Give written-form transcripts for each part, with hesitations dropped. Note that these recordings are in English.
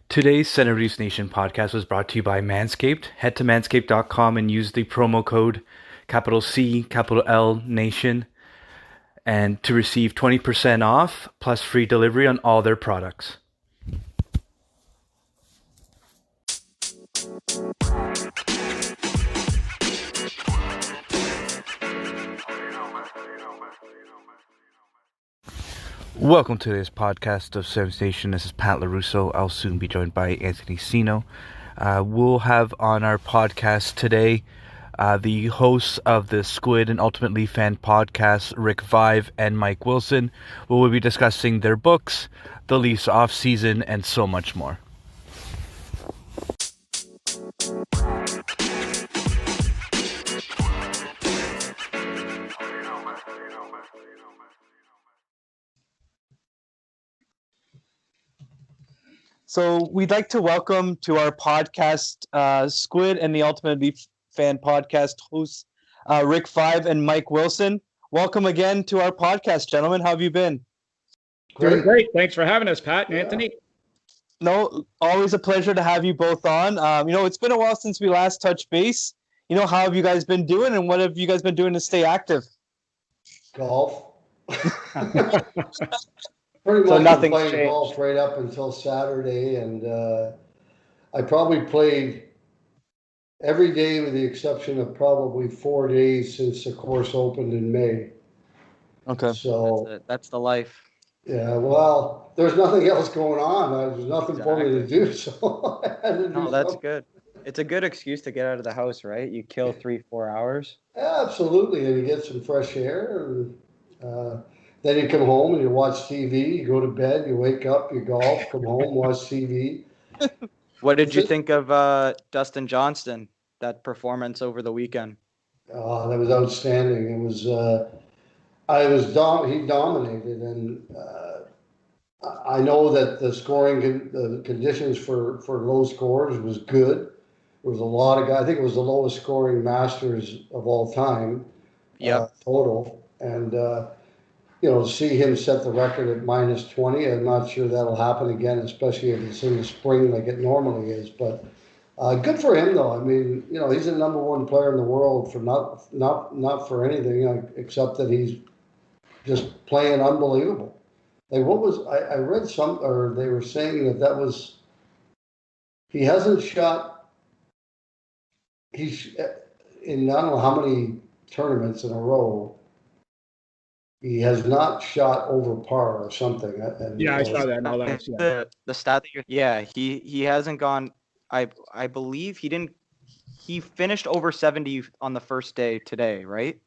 Today's Centerviews Nation podcast was brought to you by Manscaped. Head to manscaped.com and use the promo code capital C, capital L, Nation, and to receive 20% off plus free delivery on all their products. Welcome to this podcast of Seven Nation. This is Pat LaRusso. I'll soon be joined by Anthony Sino. We'll have on our podcast today the hosts of the Squid and Ultimately Fan podcast, Rick Vaive and Mike Wilson. We will be discussing their books, the Leafs off-season, and so much more. So we'd like to welcome to our podcast Squid and the Ultimate Fan podcast hosts Rick Vaive and Mike Wilson. Welcome again to our podcast, gentlemen. How have you been? Doing great. Thanks for having us, Pat and Anthony. No, always a pleasure to have you both on. It's been a while since we last touched base. How have you guys been doing, and what have you guys been doing to stay active? Golf. Pretty much nothing played golf right up until Saturday, and I probably played every day with the exception of probably 4 days since the course opened in May. Okay. So that's the life. Yeah, well, there's nothing else going on. There's nothing for me to do, so I had to do No, that's something. good. It's a good excuse to get out of the house, right? You kill 3-4 hours. Yeah, absolutely, and you get some fresh air, and then you come home and you watch TV, you go to bed, you wake up, you golf, come home, watch TV. What did you think of Dustin Johnston, that performance over the weekend? Oh, that was outstanding. It was, he dominated, and I know that the scoring, the conditions for low scores was good. There was a lot of guys. I think it was the lowest scoring Masters of all time. Total. And, to see him set the record at -20, I'm not sure that'll happen again, especially if it's in the spring like it normally is. But good for him, though. I mean, he's the number one player in the world for not for anything except that he's just playing unbelievable. Like, what was I read or they were saying that was he hasn't shot. He's in I don't know how many tournaments in a row. He has not shot over par or something. Yeah, I saw that. No, that's the stat that he hasn't gone. I believe he didn't. He finished over 70 on the first day today, right?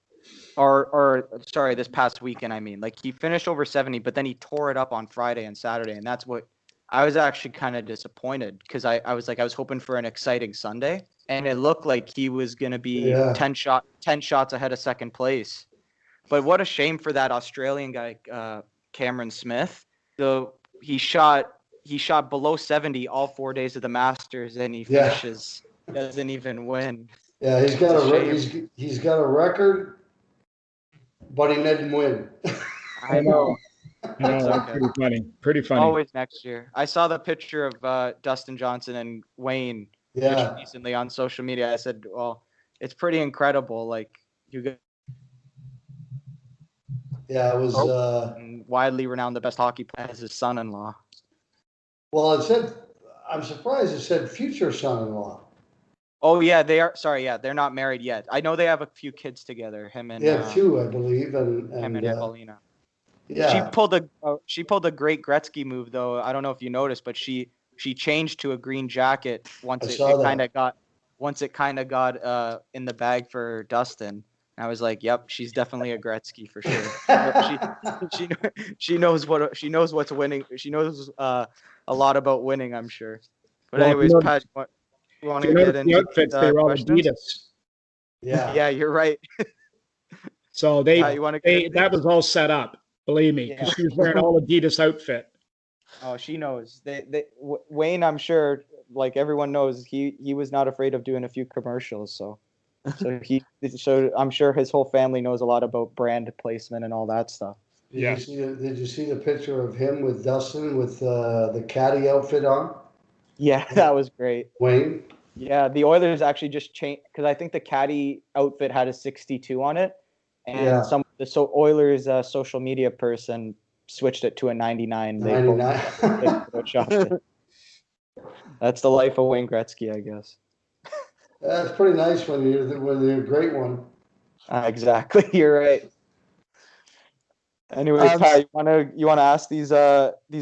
Or sorry, this past weekend. I mean, like, he finished over 70, but then he tore it up on Friday and Saturday, and that's what I was actually kind of disappointed, because I was hoping for an exciting Sunday, and it looked like he was going to be 10 shots ahead of second place. But what a shame for that Australian guy, Cameron Smith. So he shot below 70 all 4 days of the Masters, and he finishes, doesn't even win. Yeah, he's got a record, but he didn't win. I know. That's pretty funny. Always next year. I saw the picture of Dustin Johnson and Wayne just recently on social media. I said, well, it's pretty incredible. Like, you guys. Yeah, it was widely renowned, the best hockey player, as his son-in-law. Well, it said, I'm surprised it said future son-in-law. Oh yeah, they are. Sorry, yeah, they're not married yet. I know they have a few kids together. Him and two, I believe, and him and Paulina. Yeah, she pulled a great Gretzky move, though. I don't know if you noticed, but she changed to a green jacket once it kind of got in the bag for Dustin. I was like, "Yep, she's definitely a Gretzky for sure. She knows what's winning. She knows a lot about winning, I'm sure." But anyways, Pat, you want to get into outfits? They were all Adidas. Yeah, you're right. So that was all set up. Believe me, because she was wearing all Adidas outfit. Oh, she knows. Wayne, I'm sure, like everyone knows, he was not afraid of doing a few commercials. So So I'm sure his whole family knows a lot about brand placement and all that stuff. Did you see the picture of him with Dustin with the caddy outfit on? Yeah, that was great. Wayne? Yeah, the Oilers actually just changed because I think the caddy outfit had a 62 on it, and the Oilers social media person switched it to a 99. 99. That's the life of Wayne Gretzky, I guess. That's pretty nice when you're a great one. Exactly, you're right. Anyways, Pat, you wanna ask these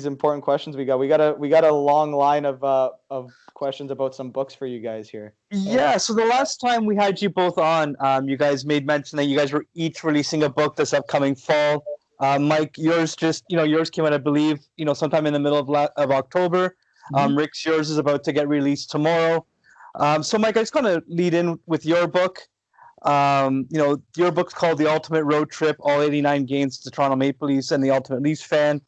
important questions we got? We got a long line of questions about some books for you guys here. Yeah. So the last time we had you both on, you guys made mention that you guys were each releasing a book this upcoming fall. Mike, yours came out, I believe, sometime in the middle of October. Rick's, yours is about to get released tomorrow. So Mike, I just gonna lead in with your book. Your book's called The Ultimate Road Trip, all 89 games to Toronto Maple Leafs and the Ultimate Leafs Fan.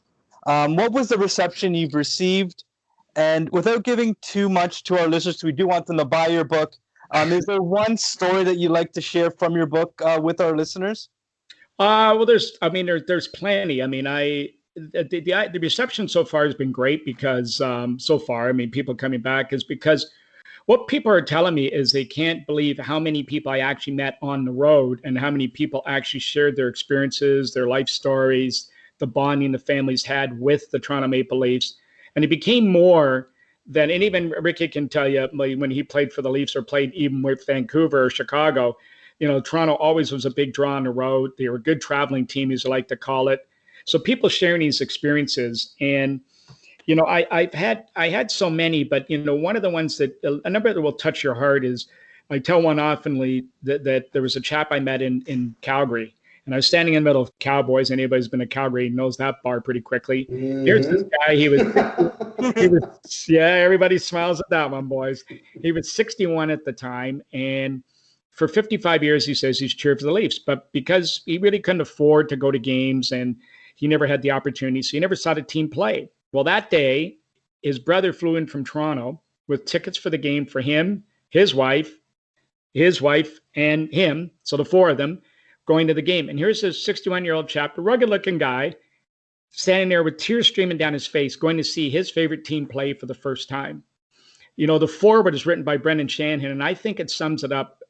What was the reception you've received? And without giving too much to our listeners, we do want them to buy your book. Is there one story that you'd like to share from your book with our listeners? Well, there's plenty. I mean, the reception so far has been great because so far, I mean, people coming back is because what people are telling me is they can't believe how many people I actually met on the road and how many people actually shared their experiences, their life stories, the bonding the families had with the Toronto Maple Leafs. And it became more than, and even Ricky can tell you when he played for the Leafs or played even with Vancouver or Chicago, Toronto always was a big draw on the road. They were a good traveling team, as I like to call it. So people sharing these experiences, and I had so many, but one of the ones that a number that will touch your heart is, I tell one oftenly that there was a chap I met in Calgary, and I was standing in the middle of Cowboys. Anybody who's been to Calgary knows that bar pretty quickly. Mm-hmm. Here's this guy. He was everybody smiles at that one, boys. He was 61 at the time, and for 55 years, he says he's cheered for the Leafs, but because he really couldn't afford to go to games and he never had the opportunity, so he never saw the team play. Well, that day, his brother flew in from Toronto with tickets for the game for him, his wife, and him. So the four of them going to the game. And here's this 61-year-old chap, a rugged-looking guy, standing there with tears streaming down his face, going to see his favorite team play for the first time. The foreword is written by Brendan Shanahan, and I think it sums it up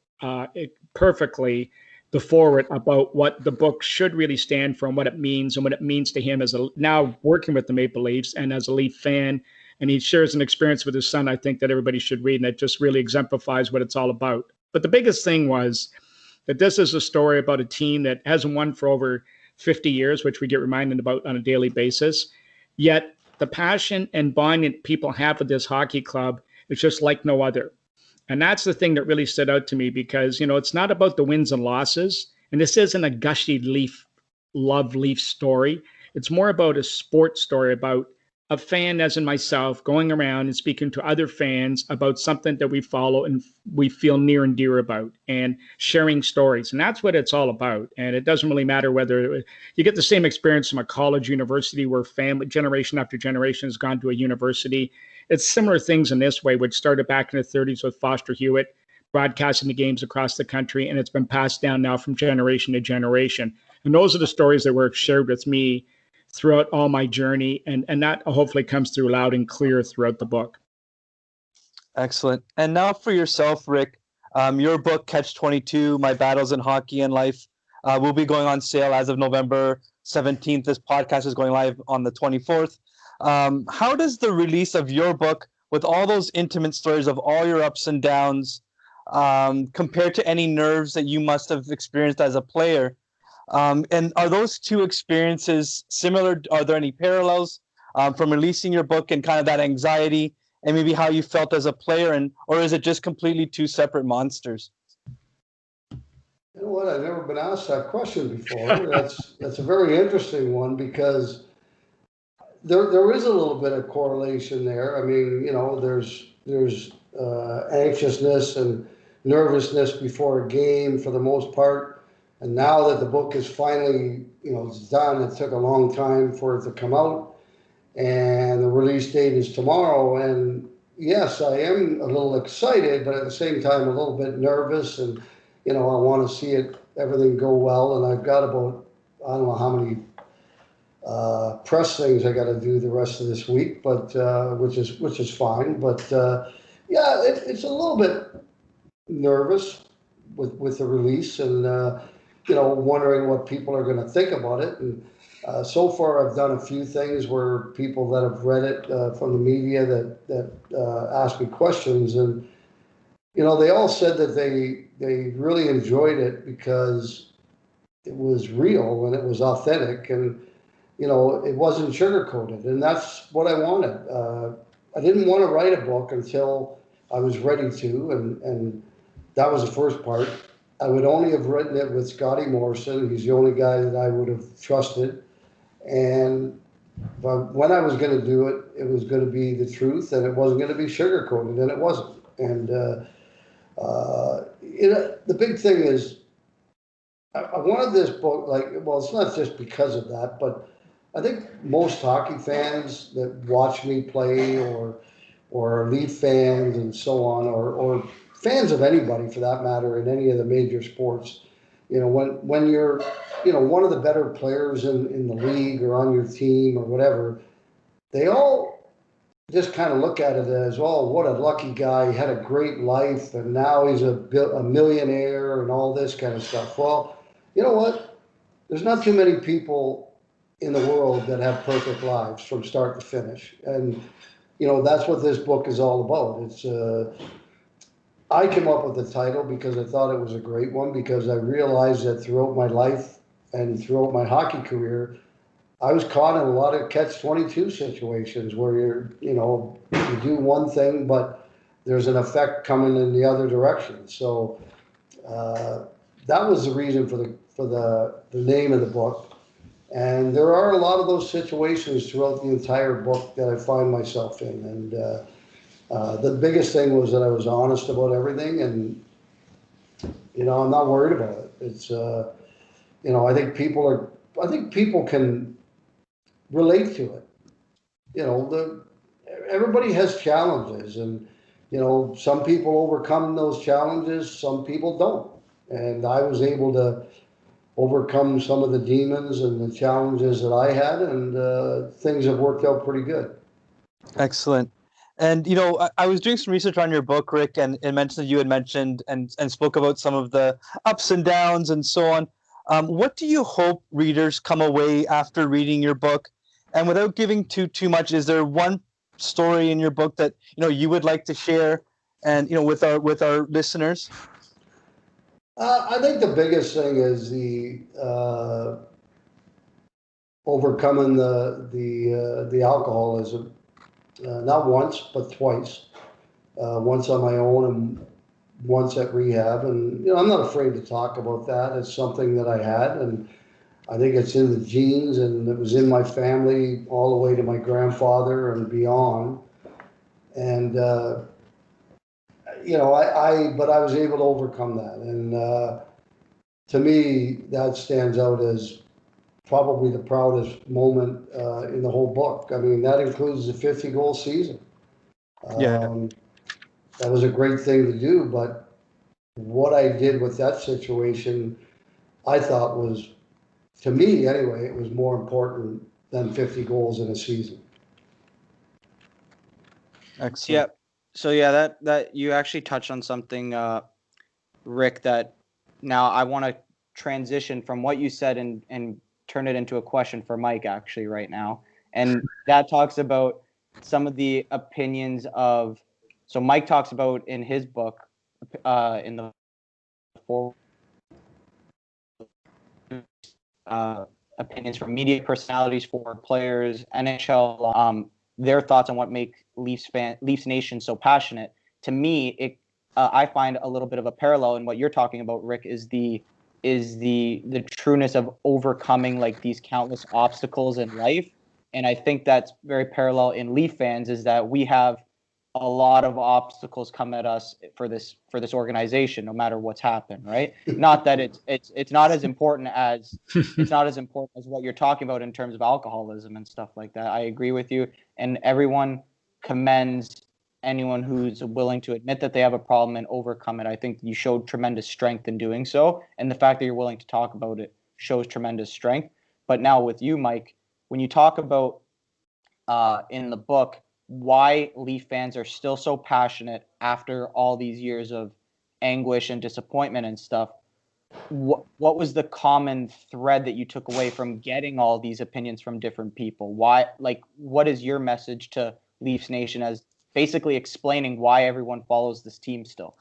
perfectly, the forward about what the book should really stand for and what it means to him as now working with the Maple Leafs and as a Leaf fan. And he shares an experience with his son, I think, that everybody should read, and that just really exemplifies what it's all about. But the biggest thing was that this is a story about a team that hasn't won for over 50 years, which we get reminded about on a daily basis. Yet the passion and bond that people have with this hockey club is just like no other. And that's the thing that really stood out to me because, it's not about the wins and losses. And this isn't a gushy Leaf story. It's more about a sports story about a fan, as in myself, going around and speaking to other fans about something that we follow and we feel near and dear about, and sharing stories. And that's what it's all about. And it doesn't really matter whether you get the same experience from a college, university, where family generation after generation has gone to a university. It's similar things in this way, which started back in the 30s with Foster Hewitt, broadcasting the games across the country, and it's been passed down now from generation to generation. And those are the stories that were shared with me throughout all my journey, and that hopefully comes through loud and clear throughout the book. Excellent. And now for yourself, Rick, your book, Catch-22, My Battles in Hockey and Life, will be going on sale as of November 17th. This podcast is going live on the 24th. How does the release of your book, with all those intimate stories of all your ups and downs, compare to any nerves that you must have experienced as a player? And are those two experiences similar? Are there any parallels from releasing your book and kind of that anxiety and maybe how you felt as a player, or is it just completely two separate monsters? You know what? I've never been asked that question before. That's a very interesting one because there is a little bit of correlation there. I mean, there's anxiousness and nervousness before a game for the most part. And now that the book is finally, it's done, it took a long time for it to come out. And the release date is tomorrow. And yes, I am a little excited, but at the same time, a little bit nervous. And I want to see everything go well, and I've got about, I don't know how many press things I got to do the rest of this week, but which is fine. But yeah, it's a little bit nervous with the release, and wondering what people are going to think about it. And so far, I've done a few things where people that have read it from the media that asked me questions, and they all said that they really enjoyed it because it was real and it was authentic, and it wasn't sugar-coated, and that's what I wanted. I didn't want to write a book until I was ready to, and that was the first part. I would only have written it with Scotty Morrison. He's the only guy that I would have trusted. But when I was going to do it, it was going to be the truth, and it wasn't going to be sugar-coated, and it wasn't. And the big thing is, I wanted this book, it's not just because of that, but I think most hockey fans that watch me play, or Leaf fans and so on, or fans of anybody for that matter in any of the major sports, when you're, one of the better players in the league or on your team or whatever, they all just kind of look at it as, oh, what a lucky guy, he had a great life, and now he's a millionaire and all this kind of stuff. Well, you know what? There's not too many people in the world that have perfect lives from start to finish. And, that's what this book is all about. It's, I came up with the title because I thought it was a great one, because I realized that throughout my life and throughout my hockey career, I was caught in a lot of catch-22 situations where you do one thing, but there's an effect coming in the other direction. So that was the reason for the name of the book. And there are a lot of those situations throughout the entire book that I find myself in. And the biggest thing was that I was honest about everything, and I'm not worried about it. It's I think people can relate to it. Everybody has challenges, and some people overcome those challenges, some people don't. And I was able to overcome some of the demons and the challenges that I had, and things have worked out pretty good. Excellent. And, I was doing some research on your book, Rick, and it mentioned that you had mentioned and spoke about some of the ups and downs and so on. What do you hope readers come away after reading your book? And without giving too much, is there one story in your book that, you would like to share and, with our listeners? I think the biggest thing is the overcoming the alcoholism, not once but twice. Once on my own and once at rehab, and I'm not afraid to talk about that. It's something that I had, and I think it's in the genes, and it was in my family all the way to my grandfather and beyond. And but I was able to overcome that, and to me, that stands out as probably the proudest moment in the whole book. I mean, that includes the 50-goal season. That was a great thing to do, but what I did with that situation, I thought was, to me anyway, it was more important than 50 goals in a season. Excellent. Yeah. So yeah, that you actually touched on something, Rick, that now I want to transition from what you said and turn it into a question for Mike actually right now. And that talks about some of the opinions of, so Mike talks about in his book, in the forward, opinions from media personalities, for players, NHL, their thoughts on what make Leafs Nation so passionate. To me, I find a little bit of a parallel in what you're talking about, Rick, is the trueness of overcoming like these countless obstacles in life. And I think that's very parallel in Leaf fans, is that we have a lot of obstacles come at us for this organization, no matter what's happened, right? Not that it's not as important as what you're talking about in terms of alcoholism and stuff like that. I agree with you, and everyone commends anyone who's willing to admit that they have a problem and overcome it. I think you showed tremendous strength in doing so, and the fact that you're willing to talk about it shows tremendous strength. But now with you, Mike, when you talk about in the book why Leaf fans are still so passionate after all these years of anguish and disappointment and stuff, what was the common thread that you took away from getting all these opinions from different people? Why, like, what is your message to Leafs Nation as basically explaining why everyone follows this team still?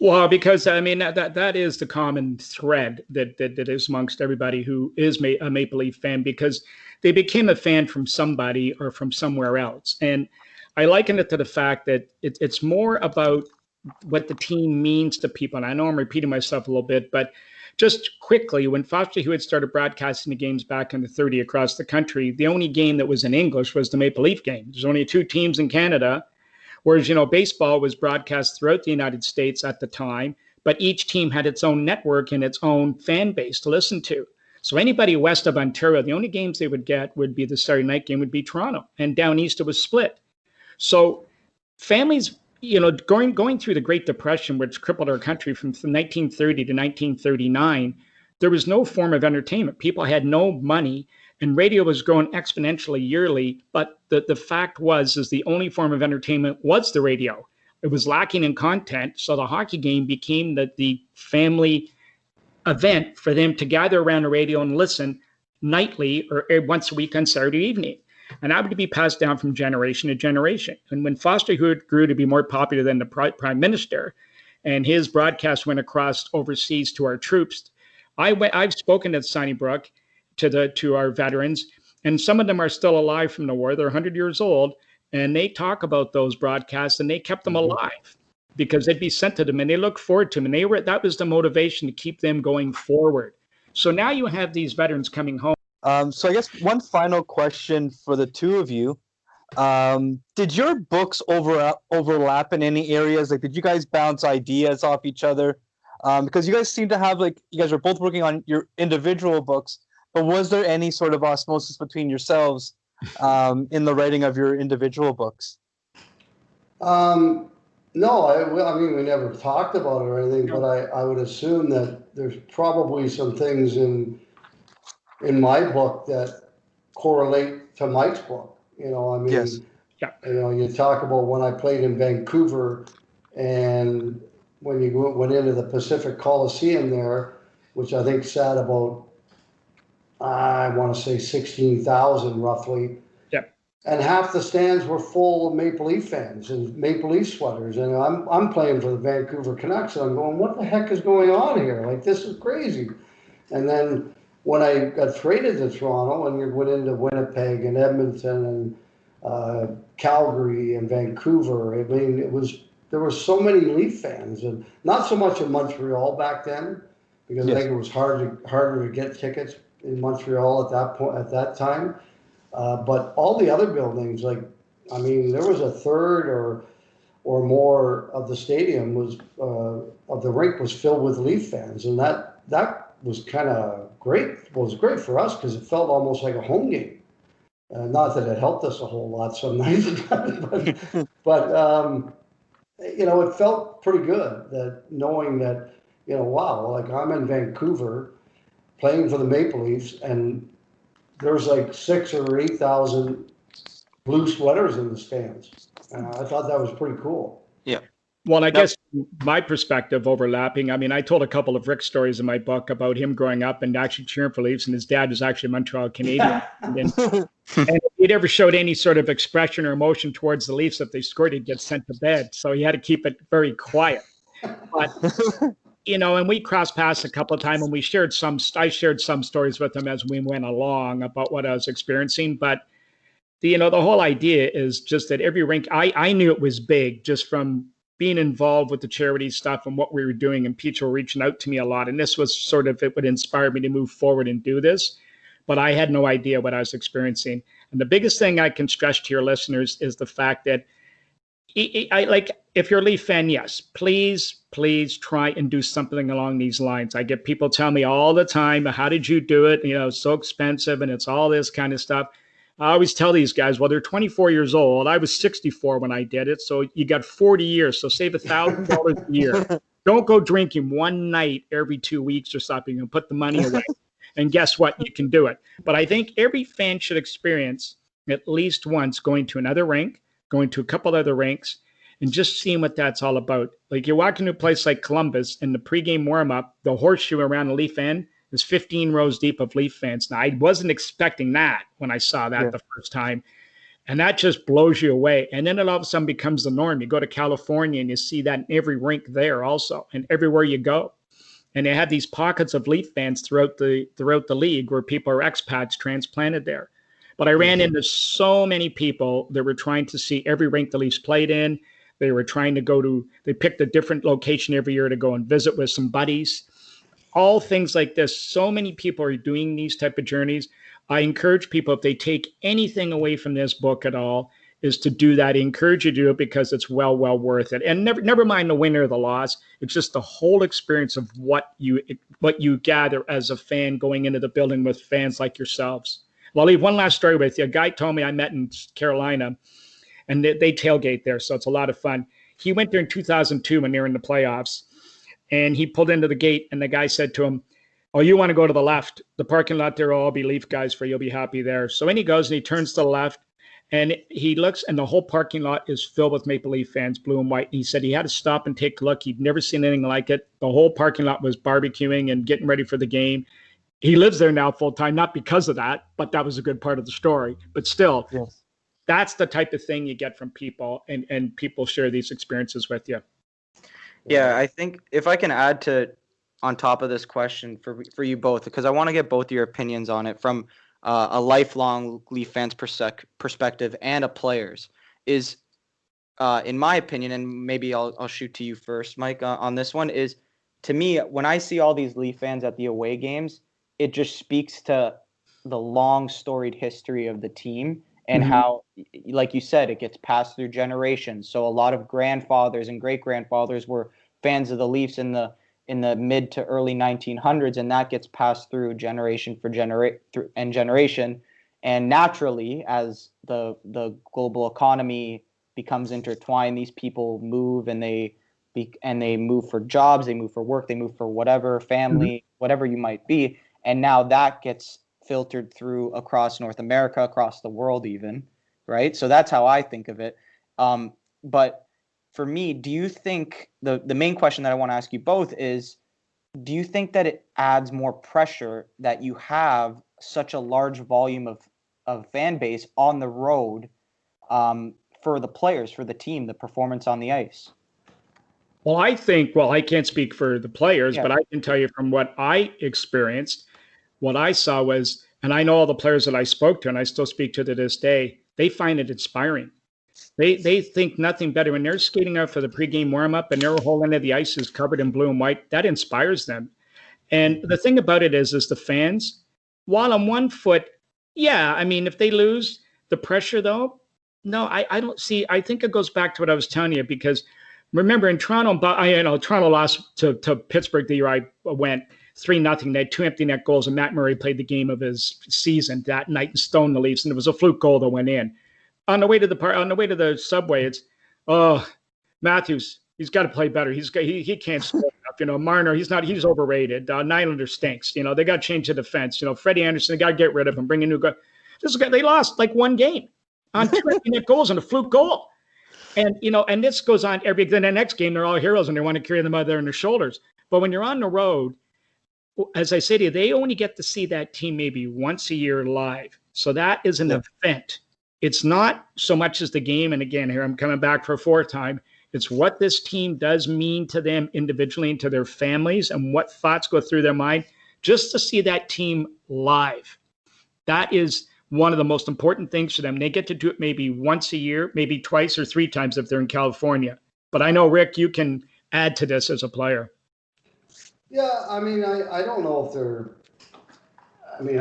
Well, because I mean that is the common thread that is amongst everybody who is a Maple Leaf fan, because they became a fan from somebody or from somewhere else. And I liken it to the fact that it's more about what the team means to people. And I know I'm repeating myself a little bit, but just quickly, when Foster Hewitt started broadcasting the games back in the 30 across the country, the only game that was in English was the Maple Leaf game. There's only 2 teams in Canada. Whereas, baseball was broadcast throughout the United States at the time, but each team had its own network and its own fan base to listen to. So anybody west of Ontario, the only games they would get would be the Saturday night game would be Toronto, and down east it was split. So families, going through the Great Depression, which crippled our country from 1930 to 1939, there was no form of entertainment. People had no money. And radio was growing exponentially yearly, but the fact is the only form of entertainment was the radio. It was lacking in content, so the hockey game became the family event for them to gather around the radio and listen nightly or once a week on Saturday evening. And that would be passed down from generation to generation. And when Foster Hewitt grew to be more popular than the Prime Minister, and his broadcast went across overseas to our troops, I've spoken at Sunnybrook to our veterans, and some of them are still alive from the war. They're 100 years old, and they talk about those broadcasts, and they kept them alive because they'd be sent to them, and they look forward to them, and that was the motivation to keep them going forward. So now you have these veterans coming home. So I guess one final question for the two of you. Did your books overlap in any areas? Like, did you guys bounce ideas off each other? Because you guys seem to have, you guys are both working on your individual books, but was there any sort of osmosis between yourselves in the writing of your individual books? No, I mean, we never talked about it or anything, but I would assume that there's probably some things in my book that correlate to Mike's book. Yes. Yeah. You talk about when I played in Vancouver, and when you went into the Pacific Coliseum there, which I think sat about, I want to say 16,000 roughly. Yep. And half the stands were full of Maple Leaf fans and Maple Leaf sweaters. And I'm playing for the Vancouver Canucks, and I'm going, what the heck is going on here? Like, this is crazy. And then when I got traded to Toronto, and you went into Winnipeg and Edmonton and Calgary and Vancouver, I mean, there were so many Leaf fans, and not so much in Montreal back then, because I think it was harder to get tickets in Montreal at that time. But all the other buildings, there was a third or more of the stadium of the rink was filled with Leaf fans, and that was kind of great. Well, it was great for us because it felt almost like a home game. Not that it helped us a whole lot some nights, but it felt pretty good that knowing that, wow, like I'm in Vancouver playing for the Maple Leafs, and there's like 6,000 or 8,000 blue sweaters in the stands. I thought that was pretty cool. Yeah. Well, I guess my perspective overlapping, I mean, I told a couple of Rick stories in my book about him growing up and actually cheering for Leafs, and his dad was actually a Montreal Canadian. And if he'd ever showed any sort of expression or emotion towards the Leafs, if they scored, he'd get sent to bed. So he had to keep it very quiet. But, and we crossed paths a couple of times, and I shared some stories with him as we went along about what I was experiencing. But, the whole idea is just that every rink, I knew it was big just from being involved with the charity stuff and what we were doing, and people were reaching out to me a lot. And this was sort of, it would inspire me to move forward and do this, but I had no idea what I was experiencing. And the biggest thing I can stress to your listeners is the fact that if you're a Leaf fan, yes, please try and do something along these lines. I get people tell me all the time, how did you do it? It's so expensive and it's all this kind of stuff. I always tell these guys, well, they're 24 years old. I was 64 when I did it. So you got 40 years. So save $1,000 a year. Don't go drinking one night every 2 weeks or something and put the money away. And guess what? You can do it. But I think every fan should experience at least once going to another rink, going to a couple other rinks, and just seeing what that's all about. Like you walk into a place like Columbus and the pregame warm-up, the horseshoe around the Leaf end is 15 rows deep of Leaf fans. Now, I wasn't expecting that when I saw that the first time. And that just blows you away. And then it all of a sudden becomes the norm. You go to California and you see that in every rink there also, and everywhere you go. And they have these pockets of Leaf fans throughout the league where people are expats transplanted there. But I ran into so many people that were trying to see every rink the Leafs played in. They were trying to they picked a different location every year to go and visit with some buddies. All things like this. So many people are doing these type of journeys. I encourage people, if they take anything away from this book at all, is to do that. I encourage you to do it because it's well worth it. And never mind the win or the loss. It's just the whole experience of what you gather as a fan going into the building with fans like yourselves. Well, I'll leave one last story with you. A guy told me I met in Carolina, and they tailgate there, so it's a lot of fun. He went there in 2002 when they were in the playoffs, and he pulled into the gate, and the guy said to him, "Oh, you want to go to the left? The parking lot there will all be Leaf guys for you. You'll be happy there." So in he goes, and he turns to the left, and he looks, and the whole parking lot is filled with Maple Leaf fans, blue and white. And he said he had to stop and take a look. He'd never seen anything like it. The whole parking lot was barbecuing and getting ready for the game. He lives there now full time, not because of that, but that was a good part of the story. But still, that's the type of thing you get from people, and people share these experiences with you. Yeah, I think if I can add on top of this question for you both, because I want to get both your opinions on it from a lifelong Leaf fans perspective and a player's, is in my opinion, and maybe I'll shoot to you first, Mike, on this one, is to me, when I see all these Leaf fans at the away games, it just speaks to the long storied history of the team and how, like you said, it gets passed through generations. So a lot of grandfathers and great grandfathers were fans of the Leafs in the mid to early 1900s, and that gets passed through generation for generation. And naturally, as the global economy becomes intertwined, these people move, and they move for jobs, they move for work, they move for whatever, family, whatever you might be. And now that gets filtered through across North America, across the world even, right? So that's how I think of it. But for me, do you think the main question that I want to ask you both is, do you think that it adds more pressure that you have such a large volume of fan base on the road for the players, for the team, the performance on the ice? Well, I can't speak for the players, but I can tell you from what I experienced, what I saw was, and I know all the players that I spoke to, and I still speak to this day, they find it inspiring. They think nothing better when they're skating out for the pregame warm-up and their whole end of the ice is covered in blue and white. That inspires them. And the thing about it is the fans, while on one foot, I mean, if they lose, the pressure though, no, I don't see. I think it goes back to what I was telling you, because remember in Toronto, Toronto lost to Pittsburgh the year I went 3-0. They had 2 empty net goals, and Matt Murray played the game of his season that night and stoned the Leafs, and it was a fluke goal that went in. On the way to the subway, it's Matthews. He's got to play better. He can't score enough. Marner, he's overrated. Nylander stinks. They got to change the defense. Freddie Anderson, they got to get rid of him. Bring a new guy. They lost like one game on 2 empty net goals and a fluke goal. And and this goes on then the next game they're all heroes and they want to carry them out there on their shoulders. But when you're on the road, as I say to you, they only get to see that team maybe once a year live. So that is an event. It's not so much as the game, and again, here I'm coming back for a fourth time, it's what this team does mean to them individually and to their families and what thoughts go through their mind just to see that team live. That is one of the most important things for them. They get to do it maybe once a year, maybe twice or 3 times if they're in California. But I know, Rick, you can add to this as a player. Yeah, I mean, I don't know if they're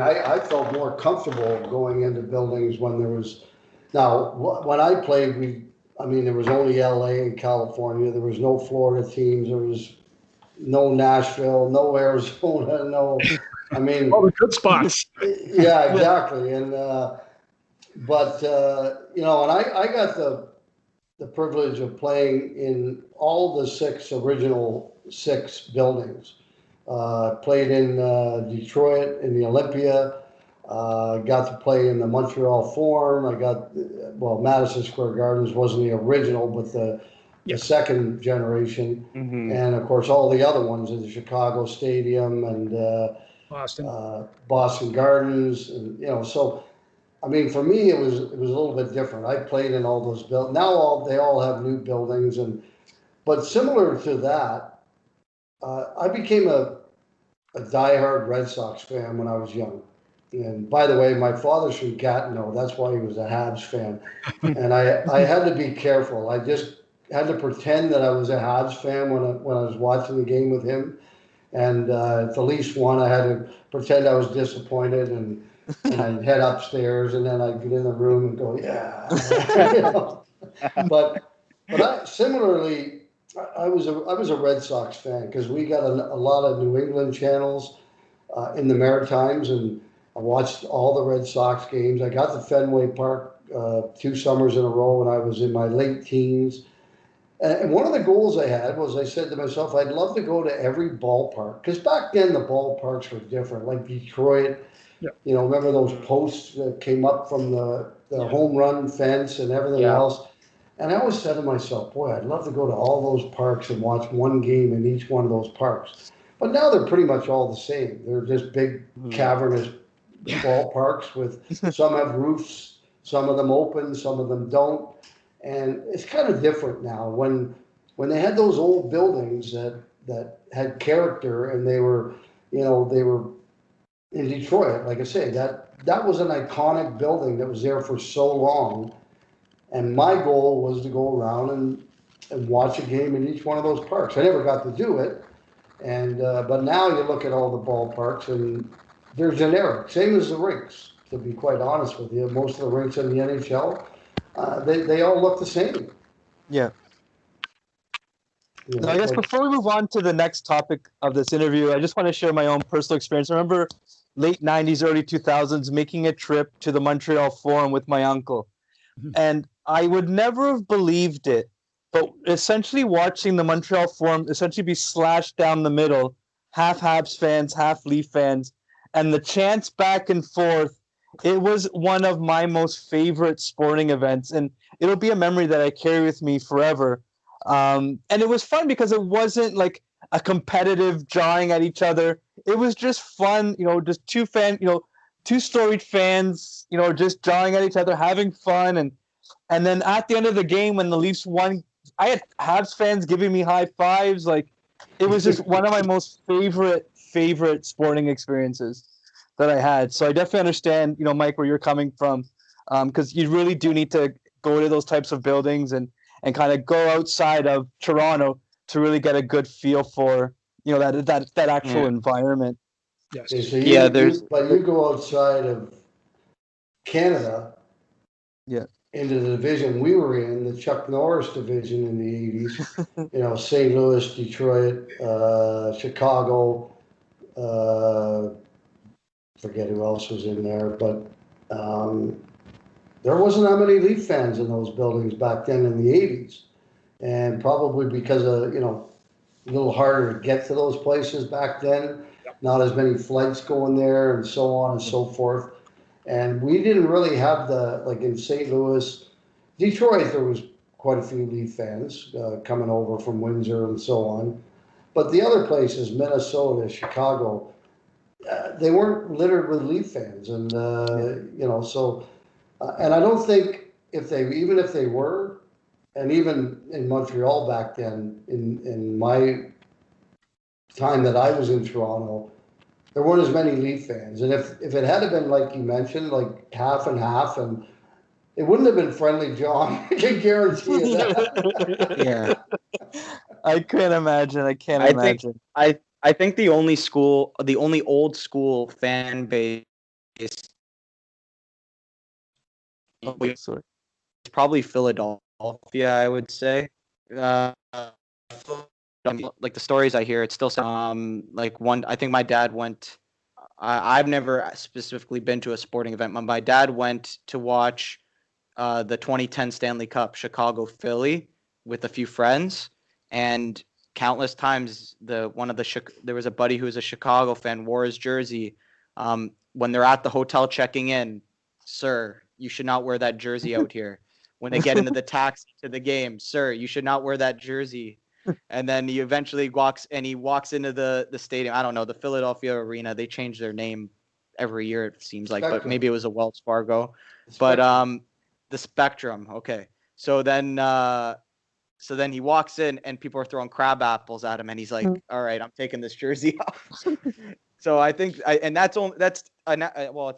– I felt more comfortable going into buildings when there was – now, when I played, there was only LA and California. There was no Florida teams. There was no Nashville, no Arizona, no – all the good spots. Yeah, exactly. And, But you know, and I got the privilege of playing in all the original six buildings. Played in Detroit in the Olympia. Got to play in the Montreal Forum. Madison Square Gardens wasn't the original, but the second generation. Mm-hmm. And of course, all the other ones in the Chicago Stadium and Boston Gardens. And, you know, so I mean, for me, it was a little bit different. I played in all those buildings. Now they all have new buildings, but similar to that, I became a diehard Red Sox fan when I was young. And by the way, my father's from Gatineau. That's why he was a Habs fan. And I had to be careful. I just had to pretend that I was a Habs fan when I was watching the game with him. And if the Leafs won, I had to pretend I was disappointed, and I'd head upstairs, and then I'd get in the room and go, yeah. You know? But similarly, I was a Red Sox fan because we got a lot of New England channels in the Maritimes, and I watched all the Red Sox games. I got to Fenway Park 2 summers in a row when I was in my late teens. And one of the goals I had was I said to myself, I'd love to go to every ballpark. Because back then the ballparks were different, like Detroit. Yeah. You know, remember those posts that came up from the home run fence and everything else? And I always said to myself, boy, I'd love to go to all those parks and watch one game in each one of those parks. But now they're pretty much all the same. They're just big, cavernous ballparks with some have roofs, some of them open, some of them don't. And it's kind of different now. When they had those old buildings that had character, and they were in Detroit, like I say, that was an iconic building that was there for so long. And my goal was to go around and watch a game in each one of those parks. I never got to do it, but now you look at all the ballparks and they're generic, same as the rinks. To be quite honest with you, most of the rinks in the NHL. They all look the same. Yeah. You know, Now, I guess before we move on to the next topic of this interview, I just want to share my own personal experience. I remember late 90s, early 2000s, making a trip to the Montreal Forum with my uncle. And I would never have believed it, but essentially watching the Montreal Forum essentially be slashed down the middle, half Habs fans, half Leaf fans, and the chants back and forth. It was one of my most favorite sporting events, and it'll be a memory that I carry with me forever. And it was fun because it wasn't like a competitive jawing at each other. It was just fun, just two storied fans, just jawing at each other, having fun. And then at the end of the game, when the Leafs won, I had Habs fans giving me high fives. Like, it was just one of my most favorite sporting experiences that I had. So I definitely understand, Mike, where you're coming from, because you really do need to go to those types of buildings and kind of go outside of Toronto to really get a good feel for, that actual environment. Yes. Okay, so you go outside of Canada. Yeah. Into the division we were in, the Chuck Norris division in the 80s, St. Louis, Detroit, Chicago, forget who else was in there, but there wasn't that many Leaf fans in those buildings back then in the 80s. And probably because of, a little harder to get to those places back then, not as many flights going there and so on and so forth. And we didn't really have like in St. Louis, Detroit, there was quite a few Leaf fans coming over from Windsor and so on. But the other places, Minnesota, Chicago, they weren't littered with Leaf fans. And, and I don't think even if they were, and even in Montreal back then, in my time that I was in Toronto, there weren't as many Leaf fans. And if it had been like you mentioned, like half and half, and it wouldn't have been friendly, John. I can guarantee you that. Yeah. I can't imagine. I can't imagine. I think the only old school fan base is probably Philadelphia, I would say. Like the stories I hear, it's still I think my dad went I've never specifically been to a sporting event. My dad went to watch the 2010 Stanley Cup, Chicago-Philly, with a few friends, and countless times there was a buddy who was a Chicago fan, wore his jersey. When they're at the hotel checking in, sir, you should not wear that jersey out here. When they get into the taxi to the game, sir, you should not wear that jersey. And then he eventually walks into the stadium. I don't know, the Philadelphia Arena. They change their name every year, it seems like, but maybe it was a Wells Fargo. But the Spectrum. Okay. So then he walks in and people are throwing crab apples at him, and he's like, "All right, I'm taking this jersey off." So I think, it's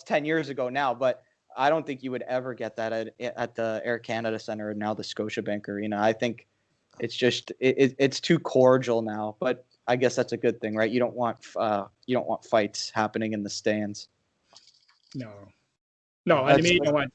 10 years ago now, but I don't think you would ever get that at the Air Canada Centre or now the Scotiabank Arena. I think it's just it's too cordial now, but I guess that's a good thing, right? You don't want fights happening in the stands. No, I mean, you don't want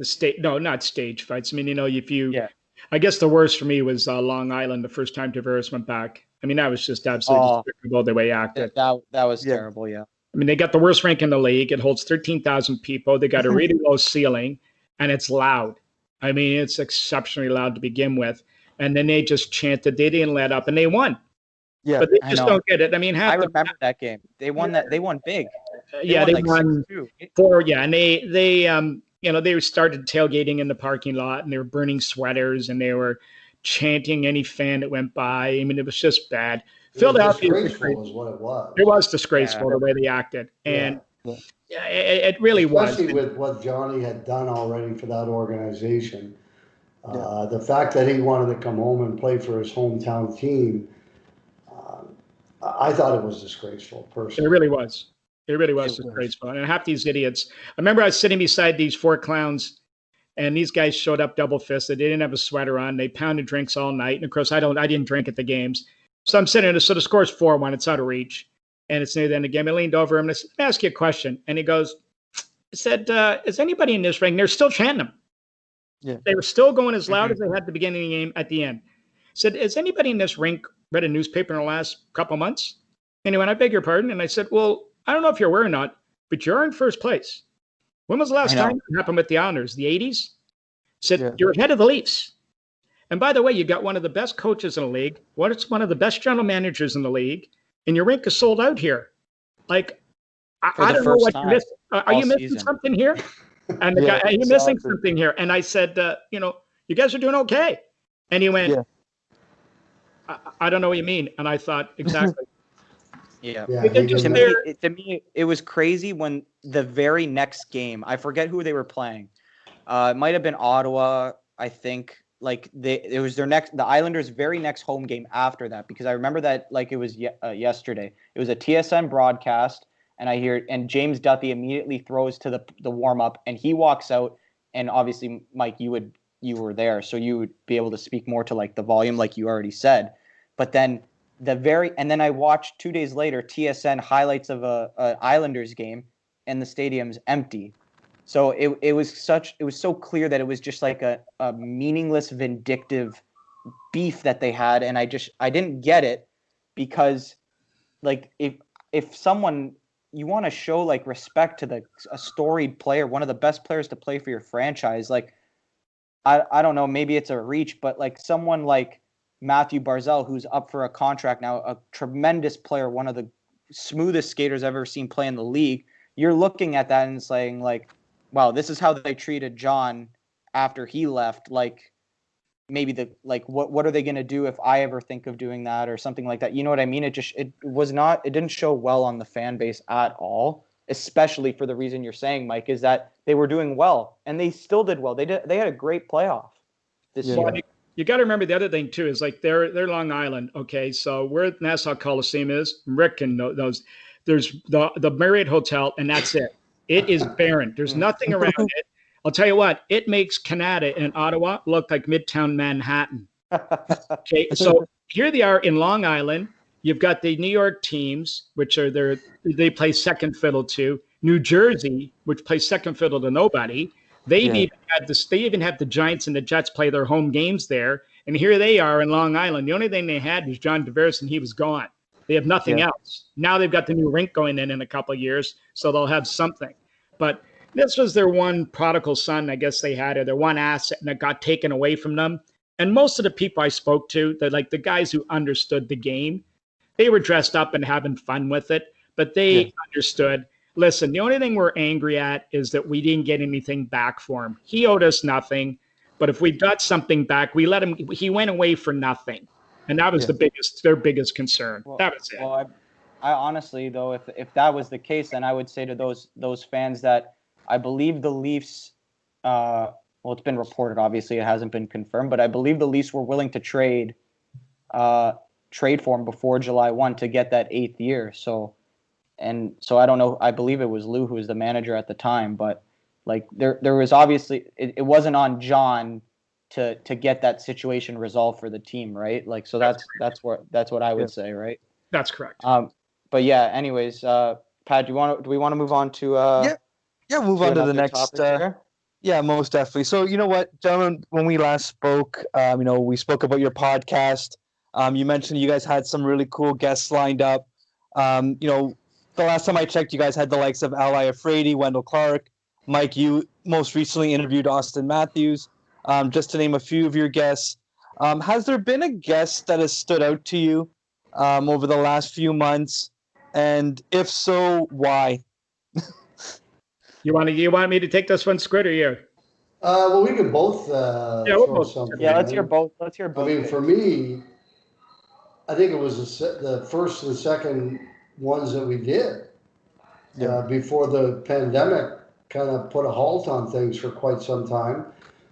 not stage fights. I mean, I guess the worst for me was Long Island the first time Tavares went back. I mean, that was just absolutely despicable the way he acted. That was terrible, yeah. I mean, they got the worst rink in the league. It holds 13,000 people. They got a really low ceiling, and it's loud. I mean, it's exceptionally loud to begin with. And then they just chanted. They didn't let up, and they won. Yeah, but they just don't get it. I mean, I remember that game. They won that. They won big. They won 4. Yeah, and they started tailgating in the parking lot, and they were burning sweaters, and they were chanting any fan that went by. I mean, it was just bad. Philadelphia was what it was. It was disgraceful the way they acted, and it really was. Especially with what Johnny had done already for that organization. The fact that he wanted to come home and play for his hometown team, I thought it was disgraceful, personally. It really was. It really was disgraceful. And half these idiots. I remember I was sitting beside these 4 clowns, and these guys showed up double-fisted. They didn't have a sweater on. They pounded drinks all night. And, of course, I didn't drink at the games. So I'm sitting there. So the score's 4-1. It's out of reach. And it's near the end of the game. I leaned over him and I said, "Let me ask you a question." And he said, "Is anybody in this ring?" They're still chanting him. Yeah. They were still going as loud as they had at the beginning of the game at the end. Said, "Has anybody in this rink read a newspaper in the last couple of months?" And he went, "I beg your pardon." And I said, "Well, I don't know if you're aware or not, but you're in first place. When was the last time it happened with the Islanders? The 80s? Said, You're ahead of the Leafs. And by the way, you got one of the best coaches in the league. One of the best general managers in the league. And your rink is sold out here. Like, I don't know what you missed. Are you missing something here?" And the guy, "Are you missing something here?" And I said, "You guys are doing okay." And he went, I don't know what you mean. And I thought, exactly. Yeah. To me, it was crazy when the very next game, I forget who they were playing. It might have been Ottawa, I think. Like it was the Islanders' very next home game after that, because I remember that like it was yesterday. It was a TSN broadcast, and James Duthie immediately throws to the warm up, and he walks out, and obviously, Mike, you were there, so you would be able to speak more to like the volume, like you already said. But then and then I watched 2 days later TSN highlights of a Islanders game, and the stadium's empty. So it was so clear that it was just like a meaningless, vindictive beef that they had, and I didn't get it, because like if someone, you want to show like respect to a storied player, one of the best players to play for your franchise, like I don't know, maybe it's a reach, but like someone like Matthew Barzal, who's up for a contract now, a tremendous player, one of the smoothest skaters I've ever seen play in the league, you're looking at that and saying like, wow, this is how they treated John after he left. Like, maybe what are they going to do if I ever think of doing that or something like that? You know what I mean? It didn't show well on the fan base at all, especially for the reason you're saying, Mike, is that they were doing well and they still did well. They had a great playoff this year. You got to remember the other thing too is like they're Long Island. Okay. So where Nassau Coliseum is, Rick and those, there's the Marriott Hotel, and that's it. It is barren. There's nothing around it. I'll tell you what, it makes Canada and Ottawa look like Midtown Manhattan. Okay, so here they are in Long Island. You've got the New York teams, which are they play second fiddle to. New Jersey, which plays second fiddle to nobody. They even have the Giants and the Jets play their home games there. And here they are in Long Island. The only thing they had was John Tavares, and he was gone. They have nothing Yeah. else. Now they've got the new rink going in a couple of years, so they'll have something. But this was their one prodigal son, I guess they had, or their one asset, and it got taken away from them. And most of the people I spoke to, the guys who understood the game, they were dressed up and having fun with it, but they understood. Listen, the only thing we're angry at is that we didn't get anything back for him. He owed us nothing, but if we got something back, we let him. He went away for nothing, and that was their biggest concern. Well, that was it. Well, I honestly, though, if that was the case, then I would say to those fans that I believe the Leafs. Well, it's been reported. Obviously, it hasn't been confirmed, but I believe the Leafs were willing to trade for him before July 1 to get that 8th year. So I don't know. I believe it was Lou who was the manager at the time, but like there was obviously it wasn't on John to get that situation resolved for the team, right? Like so that's what I would say, right? That's correct. But yeah. Anyways, Pat, do we want to move on to move on to the next. Yeah, most definitely. So, you know what, gentlemen, when we last spoke, we spoke about your podcast. You mentioned you guys had some really cool guests lined up. The last time I checked, you guys had the likes of Ali Afridi, Wendell Clark. Mike, you most recently interviewed Austin Matthews, just to name a few of your guests. Has there been a guest that has stood out to you over the last few months? And if so, why? You want me to take this one, Squid, or you? Well, we can both we'll both. something. Yeah, let's hear both. I mean, for me, I think it was the first and second ones that we did before the pandemic kind of put a halt on things for quite some time,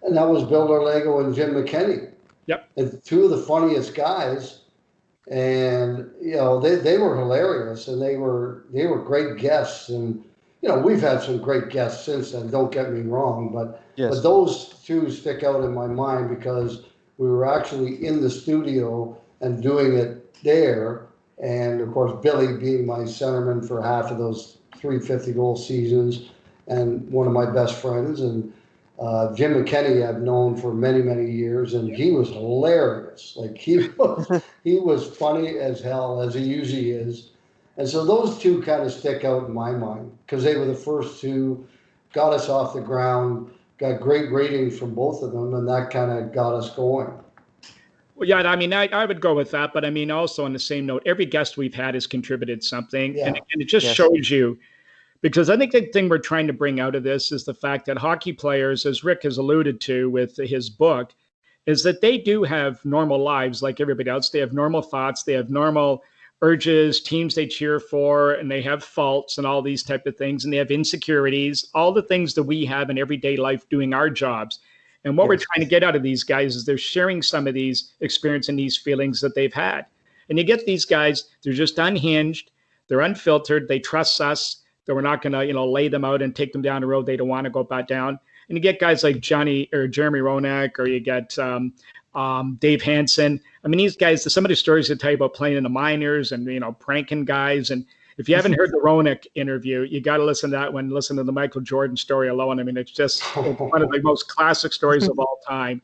and that was Bill Lego and Jim McKenney. Yep. And two of the funniest guys, and they were hilarious, and they were great guests. And we've had some great guests since then, don't get me wrong, but those two stick out in my mind because we were actually in the studio and doing it there. And of course, Billy being my centerman for half of those 350-goal seasons and one of my best friends. And Jim McKenney I've known for many, many years, and he was hilarious. Like he was funny as hell, as he usually is. And so those two kind of stick out in my mind because they were the first two, got us off the ground, got great ratings from both of them, and that kind of got us going. Well, yeah, I mean, I would go with that. But I mean, also on the same note, every guest we've had has contributed something. Yeah. And it just shows you, because I think the thing we're trying to bring out of this is the fact that hockey players, as Rick has alluded to with his book, is that they do have normal lives like everybody else. They have normal thoughts. They have normal urges, teams they cheer for, and they have faults and all these type of things, and they have insecurities, all the things that we have in everyday life doing our jobs. And what we're trying to get out of these guys is they're sharing some of these experience and these feelings that they've had. And you get these guys, they're just unhinged, they're unfiltered, they trust us, that we're not going to, lay them out and take them down the road they don't want to go back down. And you get guys like Johnny or Jeremy Roenick, or you get Dave Hansen. I mean, these guys, some of the stories they tell you about playing in the minors and, pranking guys. And if you haven't heard the Roenick interview, you got to listen to that one, listen to the Michael Jordan story alone. I mean, it's just one of the most classic stories of all time.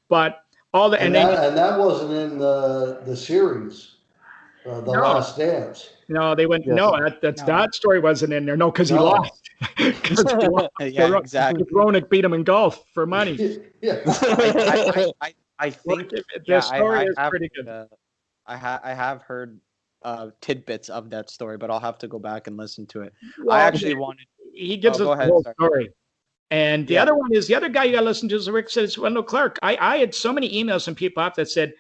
But all the, and that wasn't in the series, Last Dance. No, they went, that story wasn't in there. No, because he lost. Yeah, exactly. Roenick beat him in golf for money. Yeah. I think the story is pretty good. I have heard tidbits of that story, but I'll have to go back and listen to it. Well, I actually wanted. He gives us the whole story. And the other one is, the other guy you got to listen to, as Rick said, is Wendell Clark. I had so many emails from people up that said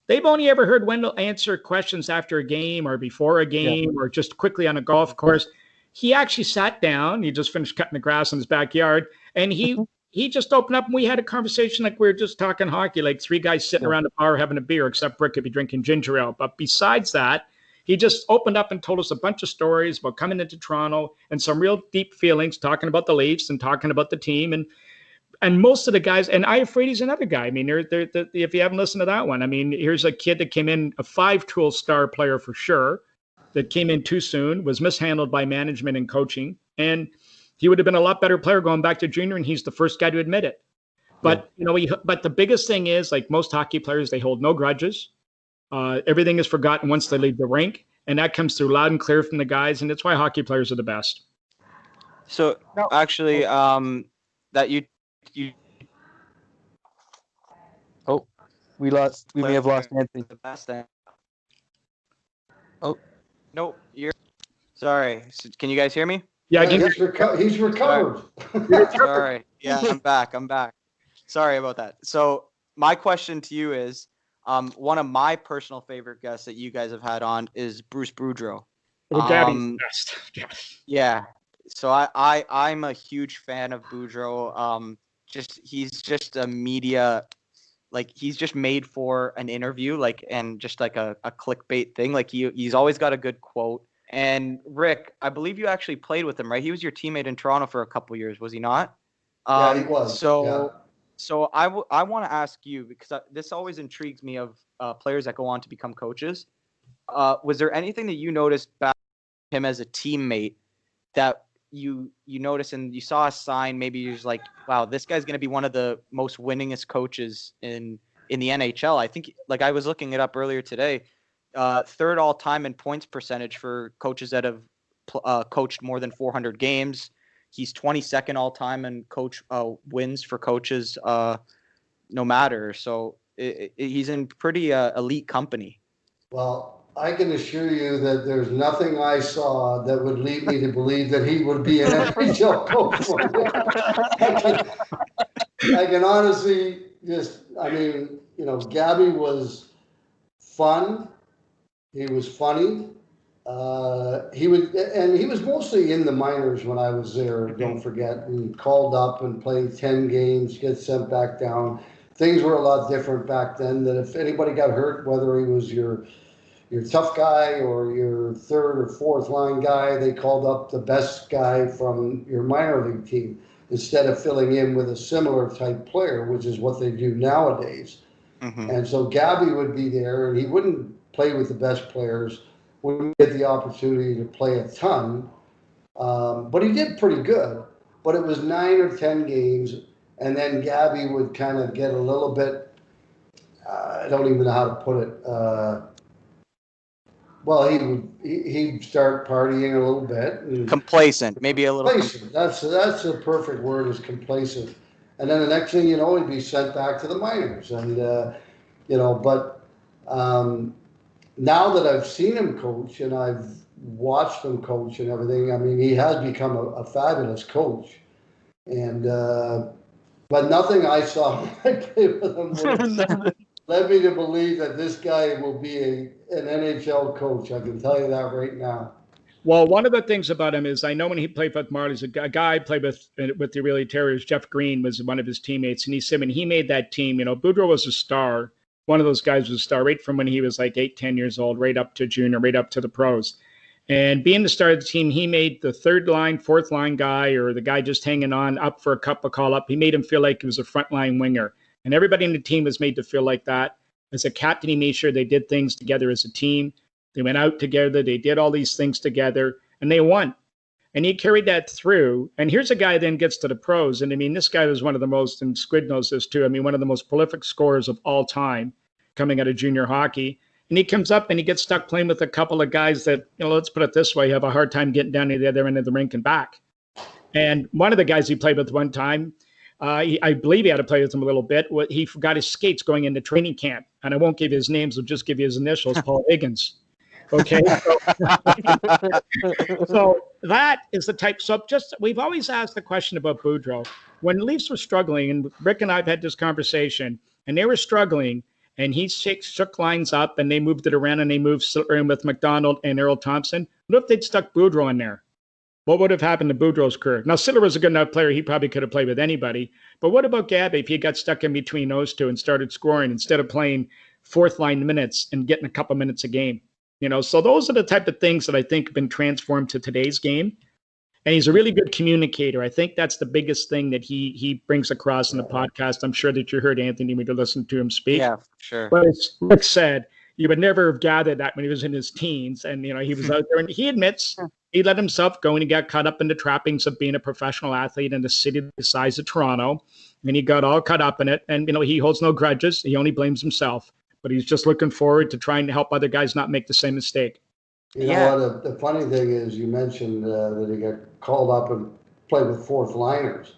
they've only ever heard Wendell answer questions after a game or before a game or just quickly on a golf course. He actually sat down. He just finished cutting the grass in his backyard, and he just opened up and we had a conversation like we were just talking hockey, like three guys sitting around a bar having a beer, except Rick could be drinking ginger ale. But besides that, he just opened up and told us a bunch of stories about coming into Toronto and some real deep feelings, talking about the Leafs and talking about the team. And most of the guys, and Iafridi's another guy. I mean, they're, if you haven't listened to that one, I mean, here's a kid that came in, a 5-tool star player for sure, that came in too soon, was mishandled by management and coaching. And he would have been a lot better player going back to junior, and he's the first guy to admit it. But, but the biggest thing is, like most hockey players, they hold no grudges. Everything is forgotten once they leave the rink. And that comes through loud and clear from the guys, and it's why hockey players are the best. So actually, that you we may have lost Anthony. the best thing. Oh. Nope, you're sorry. Can you guys hear me? Yeah, he's recovered. Sorry. Yeah, I'm back. Sorry about that. So my question to you is, one of my personal favorite guests that you guys have had on is Bruce Boudreau. Well, Gabby's best. Yes. Yeah. So I'm a huge fan of Boudreau. He's just a media, like he's just made for an interview, like, and just like a clickbait thing. Like he's always got a good quote. And Rick, I believe you actually played with him, right? He was your teammate in Toronto for a couple of years, was he not? Yeah, he was. So I want to ask you, because this always intrigues me of players that go on to become coaches. Was there anything that you noticed about him as a teammate that you noticed and you saw a sign, maybe you're just like, wow, this guy's going to be one of the most winningest coaches in the NHL? I think, like, I was looking it up earlier today, third all time in points percentage for coaches that have coached more than 400 games. He's 22nd all time in coach wins for coaches, no matter. So he's in pretty elite company. Well, I can assure you that there's nothing I saw that would lead me to believe that he would be an NHL coach. I can honestly Gabby was fun. He was funny. He was mostly in the minors when I was there, don't forget, and called up and played 10 games, get sent back down. Things were a lot different back then, that if anybody got hurt, whether he was your tough guy or your third or fourth line guy, they called up the best guy from your minor league team instead of filling in with a similar type player, which is what they do nowadays. Mm-hmm. And so Gabby would be there, and he wouldn't play with the best players, wouldn't get the opportunity to play a ton, but he did pretty good. But it was 9 or 10 games, and then Gabby would kind of get a little bit, I don't even know how to put it, well, he'd start partying a little bit. Complacent, maybe a little. Complacent. That's a perfect word, is complacent. And then the next thing you know, he'd be sent back to the minors. And, but now that I've seen him coach and I've watched him coach and everything, I mean, he has become a fabulous coach. And but nothing I saw when I played with him led me to believe that this guy will be an NHL coach. I can tell you that right now. Well, one of the things about him is I know when he played with Marlies, a guy I played with the Orillia Terriers, Jeff Green, was one of his teammates. And he said when he made that team, Boudreau was a star. One of those guys was a star right from when he was like 8-10 years old, right up to junior, right up to the pros. And being the star of the team, he made the third line, fourth line guy, or the guy just hanging on up for a cup of call up. He made him feel like he was a frontline winger. And everybody in the team was made to feel like that. As a captain, he made sure they did things together as a team. They went out together. They did all these things together, and they won. And he carried that through. And here's a guy then gets to the pros. And I mean, this guy was one of the most, and Squid knows this too, I mean, one of the most prolific scorers of all time coming out of junior hockey. And he comes up and he gets stuck playing with a couple of guys that, let's put it this way, have a hard time getting down to the other end of the rink and back. And one of the guys he played with one time, I believe he had to play with him a little bit. He forgot his skates going into training camp. And I won't give you his names, I'll just give you his initials, Paul Higgins. Okay. So that is the type. So we've always asked the question about Boudreau. When the Leafs were struggling, and Rick and I have had this conversation, and they were struggling, and he shook lines up, and they moved it around, and they moved Siller in with McDonald and Earl Thompson. What if they'd stuck Boudreau in there? What would have happened to Boudreau's career? Now, Siller was a good enough player. He probably could have played with anybody. But what about Gabby if he got stuck in between those two and started scoring instead of playing fourth line minutes and getting a couple minutes a game? So those are the type of things that I think have been transformed to today's game. And he's a really good communicator. I think that's the biggest thing that he brings across in the podcast. I'm sure that you heard Anthony when you listened to him speak. Yeah, sure. But as Rick said, you would never have gathered that when he was in his teens. And, he was out there, and he admits he let himself go and he got caught up in the trappings of being a professional athlete in a city the size of Toronto. And he got all caught up in it. And, he holds no grudges. He only blames himself. But he's just looking forward to trying to help other guys not make the same mistake. You know what? The funny thing is, you mentioned that he got called up and played with fourth liners.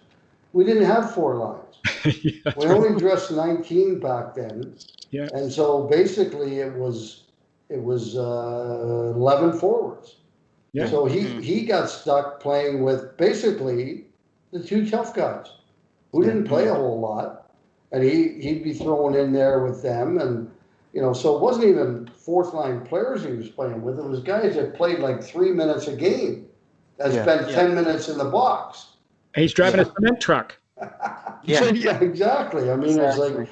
We didn't have four lines. Yeah, We only dressed 19 back then, yeah. and so basically it was 11 forwards. Yeah. So he got stuck playing with basically the two tough guys who didn't play a whole lot, and he'd be thrown in there with them, and you know, so it wasn't even fourth line players he was playing with. It was guys that played like 3 minutes a game that spent 10 minutes in the box. He's driving a cement truck. Yeah, exactly. I mean, it's like,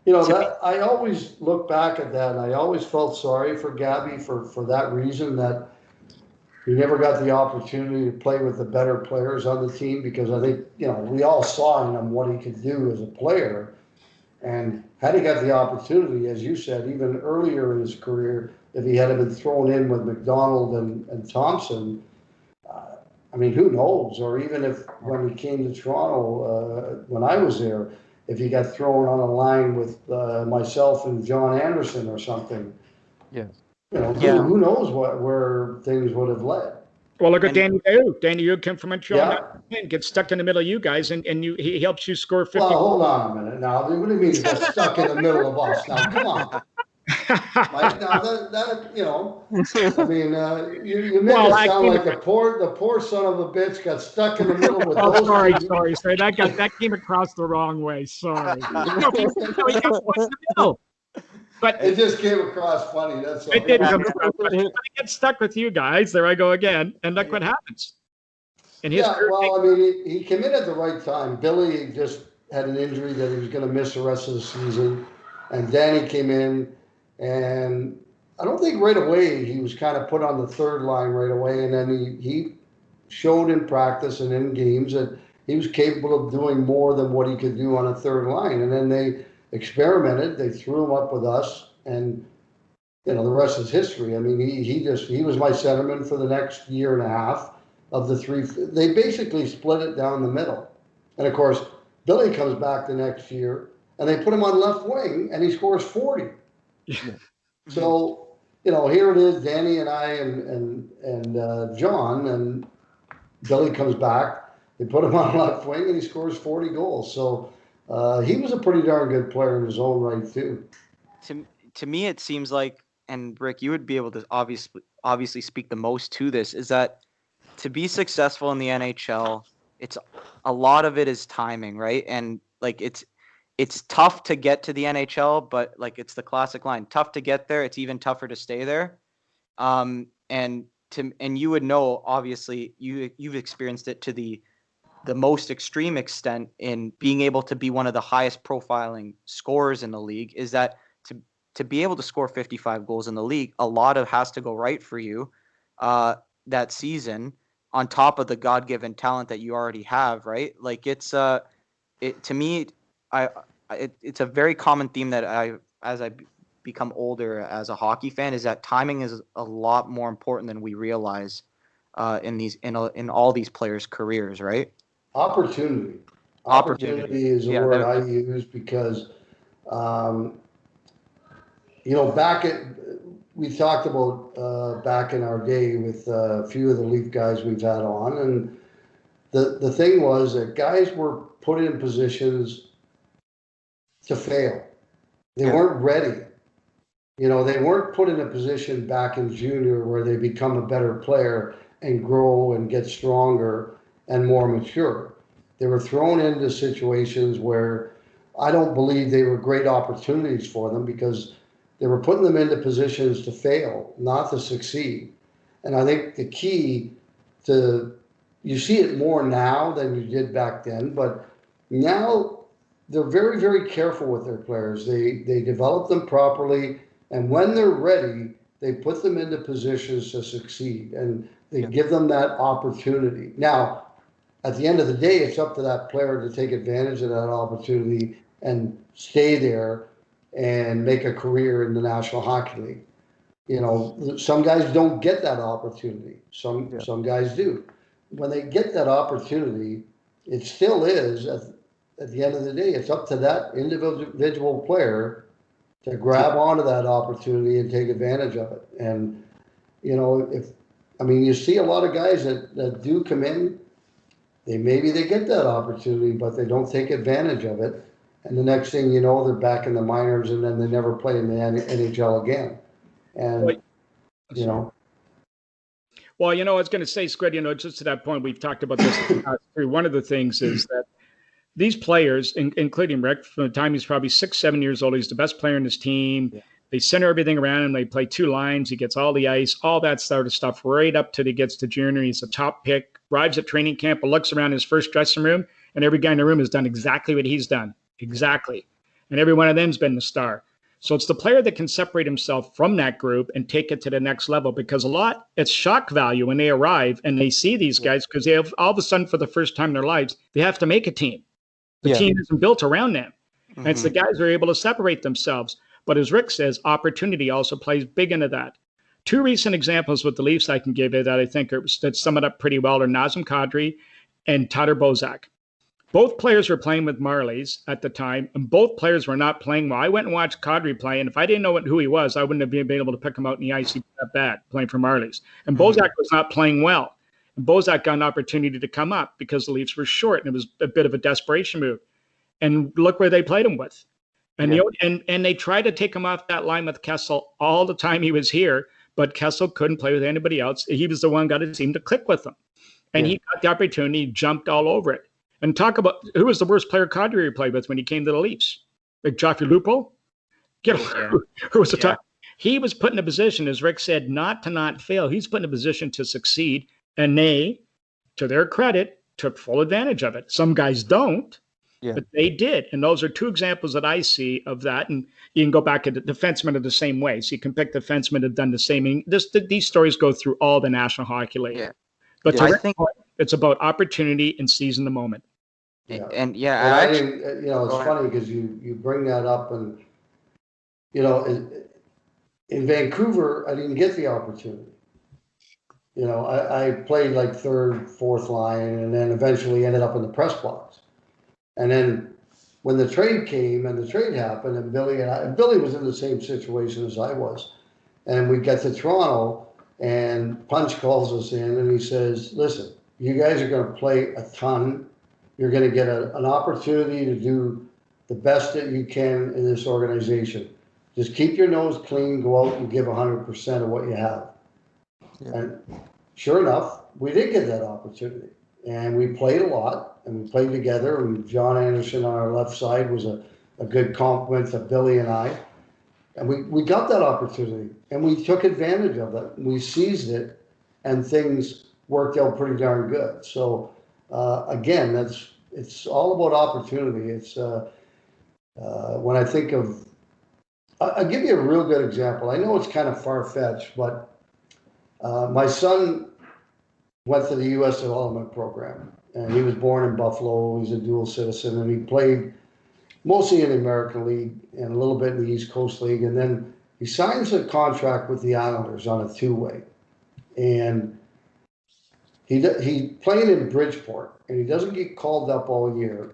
you know, that I always look back at that, and I always felt sorry for Gabby for that reason, that he never got the opportunity to play with the better players on the team, because I think, you know, we all saw in him what he could do as a player. And had he got the opportunity, as you said, even earlier in his career, if he had been thrown in with McDonald and Thompson, I mean, who knows? Or even if when he came to Toronto, when I was there, if he got thrown on a line with myself and John Anderson or something. Yeah. You know, who knows where things would have led. Well, look at Danny Daoud. Danny Daoud came from Montreal and gets stuck in the middle of you guys, and he helps you score 50. Well, hold on a minute now. What do you mean he got stuck in the middle of us? Now, come on. Mike, now that you know, I mean, you make it sound like the poor son of a bitch got stuck in the middle with those. Sorry. That came across the wrong way. Sorry. But it just came across funny. That's all. It did come across funny. I get stuck with you guys. There I go again. And look what happens. And well, I mean, he came in at the right time. Billy just had an injury that he was going to miss the rest of the season, and Danny came in, and I don't think right away he was kind of put on the third line right away, and then he showed in practice and in games that he was capable of doing more than what he could do on a third line, and then they experimented. They threw him up with us, and you know, the rest is history. I mean, he was my centerman for the next year and a half of the three. They basically split it down the middle, and of course, Billy comes back the next year, and they put him on left wing, and he scores 40. So you know, here it is, Danny and I and John, and Billy comes back. They put him on left wing, and he scores 40 goals. So. He was a pretty darn good player in his own right too. To me, it seems like, and Rick, you would be able to obviously speak the most to this, is that to be successful in the NHL, it's a lot of it is timing, right? And like it's tough to get to the NHL, but like it's the classic line: tough to get there, it's even tougher to stay there. And you would know, obviously, you've experienced it to the most extreme extent in being able to be one of the highest profiling scorers in the league, is that to be able to score 55 goals in the league, a lot of has to go right for you that season, on top of the God-given talent that you already have, right? Like it's to me, it's a very common theme that as I become older as a hockey fan, is that timing is a lot more important than we realize in all these players' careers, right? Opportunity is a word I use, because, you know, we talked about back in our day with a few of the Leaf guys we've had on, and the thing was that guys were put in positions to fail. They weren't ready. You know, they weren't put in a position back in junior where they become a better player and grow and get stronger and more mature. They were thrown into situations where I don't believe they were great opportunities for them, because they were putting them into positions to fail, not to succeed. And I think the key you see it more now than you did back then, but now they're very, very careful with their players. They develop them properly, and when they're ready, they put them into positions to succeed, and they give them that opportunity. Now, at the end of the day, it's up to that player to take advantage of that opportunity and stay there and make a career in the National Hockey League. You know, some guys don't get that opportunity. Some guys do. When they get that opportunity, it still is, at the end of the day, it's up to that individual player to grab onto that opportunity and take advantage of it. And you see a lot of guys that do come in, maybe they get that opportunity, but they don't take advantage of it. And the next thing you know, they're back in the minors, and then they never play in the NHL again. And, Well, I was going to say, Squid, just to that point, we've talked about this. One of the things is that these players, including Rick, from the time he's probably 6, 7 years old, he's the best player in his team. Yeah. They center everything around him. They play 2 lines. He gets all the ice, all that sort of stuff, right up till he gets to junior. He's a top pick, arrives at training camp, looks around his first dressing room, and every guy in the room has done exactly what he's done. Exactly. And every one of them's been the star. So it's the player that can separate himself from that group and take it to the next level, because it's shock value when they arrive and they see these guys, because they have all of a sudden, for the first time in their lives, they have to make a team. The team isn't built around them. Mm-hmm. And it's the guys who are able to separate themselves. But as Rick says, opportunity also plays big into that. 2 recent examples with the Leafs I can give you that I think that sum it up pretty well are Nazem Kadri and Tyler Bozak. Both players were playing with Marlies at the time, and both players were not playing well. I went and watched Kadri play, and if I didn't know who he was, I wouldn't have been able to pick him out in the ice. He was that bad playing for Marlies. And Bozak was not playing well. And Bozak got an opportunity to come up because the Leafs were short, and it was a bit of a desperation move. And look where they played him with. And and they tried to take him off that line with Kessel all the time he was here, but Kessel couldn't play with anybody else. He was the one got it seemed to click with them. And he got the opportunity, jumped all over it. And talk about who was the worst player Kadri played with when he came to the Leafs? Like Joffrey Lupul? Who was the top? He was put in a position, as Rick said, not fail. He's put in a position to succeed. And they, to their credit, took full advantage of it. Some guys don't. Yeah. But they did. And those are 2 examples that I see of that. And you can go back at the defensemen are the same way. So you can pick defensemen that have done the same. These stories go through all the National Hockey League. Yeah. But I think it's about opportunity and seizing the moment. Yeah. And it's funny because you bring that up, and, in Vancouver, I didn't get the opportunity. I played like 3rd, 4th line, and then eventually ended up in the press box. And then when the trade came and the trade happened, and Billy was in the same situation as I was, and we get to Toronto, and Punch calls us in, and he says, "Listen, you guys are going to play a ton. You're going to get an opportunity to do the best that you can in this organization. Just keep your nose clean, go out and give 100% of what you have." Yeah. And sure enough, we did get that opportunity. And we played a lot, and we played together. And John Anderson on our left side was a good compliment to Billy and I. And we got that opportunity, and we took advantage of it. We seized it, and things worked out pretty darn good. So, again, it's all about opportunity. It's when I think of, I'll give you a real good example. I know it's kind of far-fetched, but my son went to the U.S. development program, and he was born in Buffalo. He's a dual citizen, and he played mostly in the American League and a little bit in the East Coast League. And then he signs a contract with the Islanders on a 2-way. And he played in Bridgeport, and he doesn't get called up all year.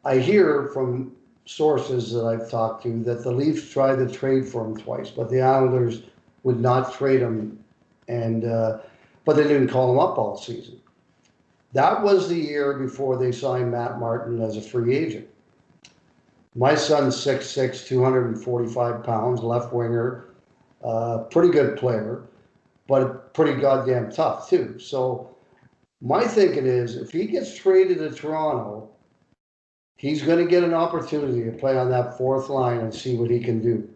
I hear from sources that I've talked to that the Leafs tried to trade for him twice, but the Islanders would not trade him, and but they didn't call him up all season. That was the year before they signed Matt Martin as a free agent. My son's 6'6", 245 pounds, left winger, pretty good player, but pretty goddamn tough too. So my thinking is, if he gets traded to Toronto, he's going to get an opportunity to play on that 4th line and see what he can do.